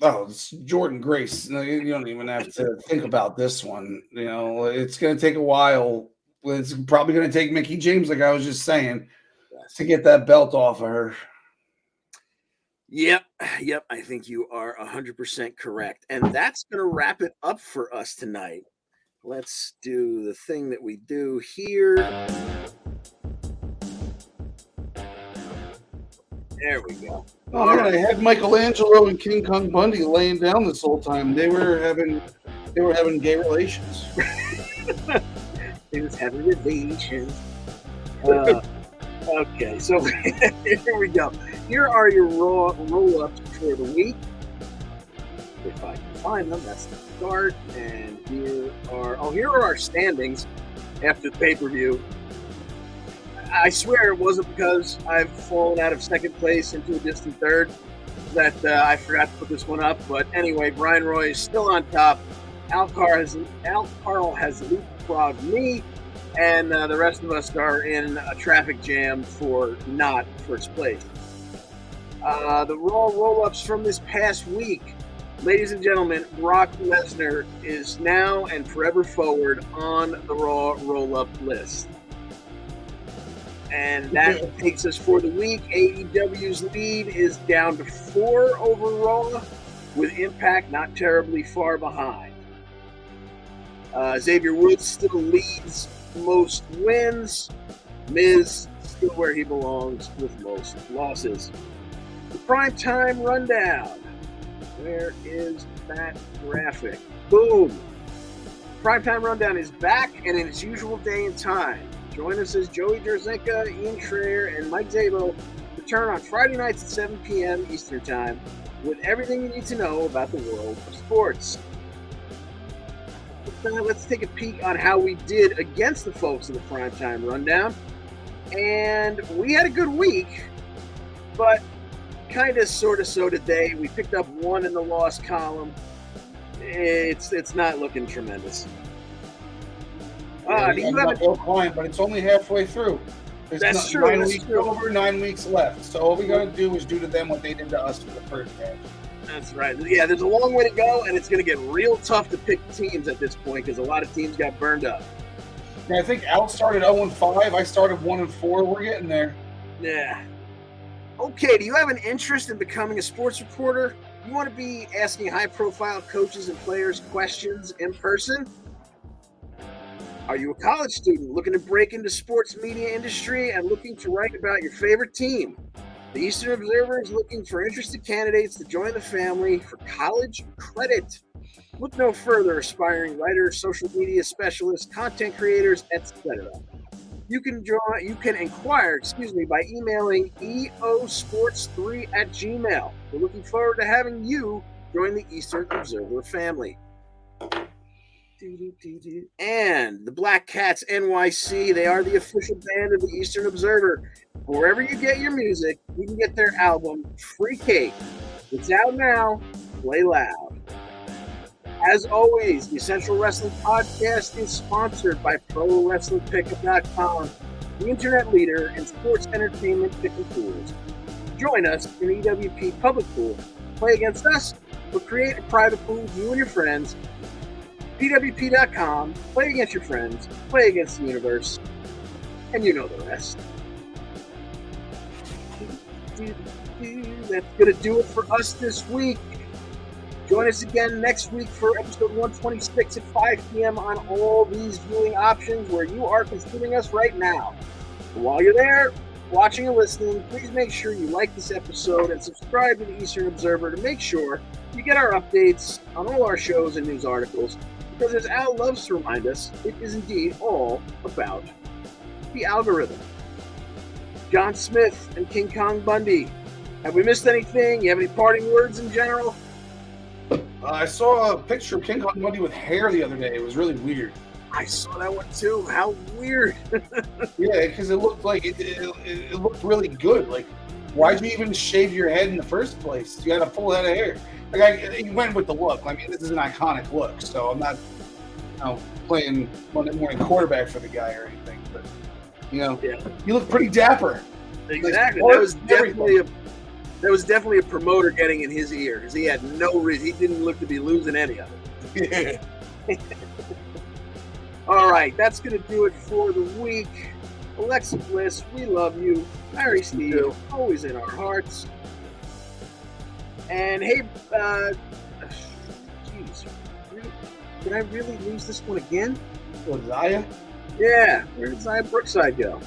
Oh, it's Jordan Grace. No, you don't even have to think about this one. It's going to take a while. It's probably going to take Mickie James, like I was just saying, to get that belt off of her. Yep. I think you are 100% correct. And that's going to wrap it up for us tonight. Let's do the thing that we do here. There we go. Oh man, I had Michelangelo and King Kong Bundy laying down this whole time. They were having gay relations. They was having relations. Okay, so here we go. Here are your Raw roll-ups for the week. If I can find them, that's the start. And here are our standings after the pay-per-view. I swear it wasn't because I've fallen out of second place into a distant third that I forgot to put this one up. But anyway, Brian Roy is still on top. Karl has leapfrogged me, and the rest of us are in a traffic jam for not first place. The Raw roll-ups from this past week. Ladies and gentlemen, Brock Lesnar is now and forever forward on the Raw roll-up list. And that takes us for the week. AEW's lead is down to 4 over Raw, with Impact not terribly far behind. Xavier Woods still leads most wins. Miz still where he belongs with most losses. The Primetime Rundown. Where is that graphic? Boom! Primetime Rundown is back and in its usual day and time. Join us as Joey Derzinka, Ian Schreier, and Mike Zabel return on Friday nights at 7 p.m. Eastern Time with everything you need to know about the world of sports. Let's take a peek on how we did against the folks of the Primetime Rundown. And we had a good week, but kind of, sort of, so did they. We picked up 1 in the loss column. It's not looking tremendous. But it's only halfway through. That's true. 9 weeks over, 9 weeks left. So all we got to do is do to them what they did to us for the first half. That's right. Yeah, there's a long way to go, and it's going to get real tough to pick teams at this point because a lot of teams got burned up. Yeah, I think Al started 0-5. I started 1-4. We're getting there. Yeah. Okay, do you have an interest in becoming a sports reporter? You want to be asking high-profile coaches and players questions in person? Are you a college student looking to break into sports media industry and looking to write about your favorite team? The Eastern Observer is looking for interested candidates to join the family for college credit. Look no further, aspiring writers, social media specialists, content creators, etc. You can inquire, by emailing eosports3@gmail. We're looking forward to having you join the Eastern Observer family. And the Black Cats NYC, they are the official band of the Eastern Observer. Wherever you get your music, you can get their album, Free Cake. It's out now. Play loud. As always, the Essential Wrestling Podcast is sponsored by ProWrestlingPickup.com, the internet leader in sports entertainment pickup tools. Join us in the EWP public pool. Play against us, or create a private pool with you and your friends. PWP.com, play against your friends, play against the universe, and you know the rest. That's going to do it for us this week. Join us again next week for episode 126 at 5 p.m. on all these viewing options where you are consuming us right now. And while you're there, watching and listening, please make sure you like this episode and subscribe to the Eastern Observer to make sure you get our updates on all our shows and news articles. Because as Al loves to remind us, it is indeed all about the algorithm. John Smith and King Kong Bundy. Have we missed anything? You have any parting words in general? I saw a picture of King Kong Bundy with hair the other day. It was really weird. I saw that one too. How weird. Yeah, because it looked like it looked really good. Like, why'd you even shave your head in the first place? You had a full head of hair. Like, you went with the look. I mean, this is an iconic look, so I'm not, playing Monday morning quarterback for the guy or anything. But you look pretty dapper. Exactly. Like, that was definitely a promoter getting in his ear because he had no reason. He didn't look to be losing any of it. Yeah. All right, that's going to do it for the week. Alexa Bliss, we love you. Larry Steve, always in our hearts. And hey, jeez, did I really lose this one again? What, Zaya? Yeah, where did Zaya Brookside go?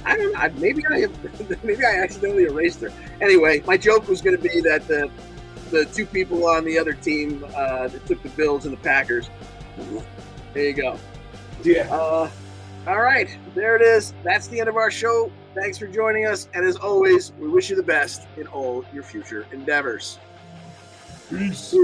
I don't know. Maybe I accidentally erased her. Anyway, my joke was going to be that the two people on the other team that took the Bills and the Packers. There you go. Yeah. All right, there it is. That's the end of our show. Thanks for joining us, and as always, we wish you the best in all your future endeavors. Peace.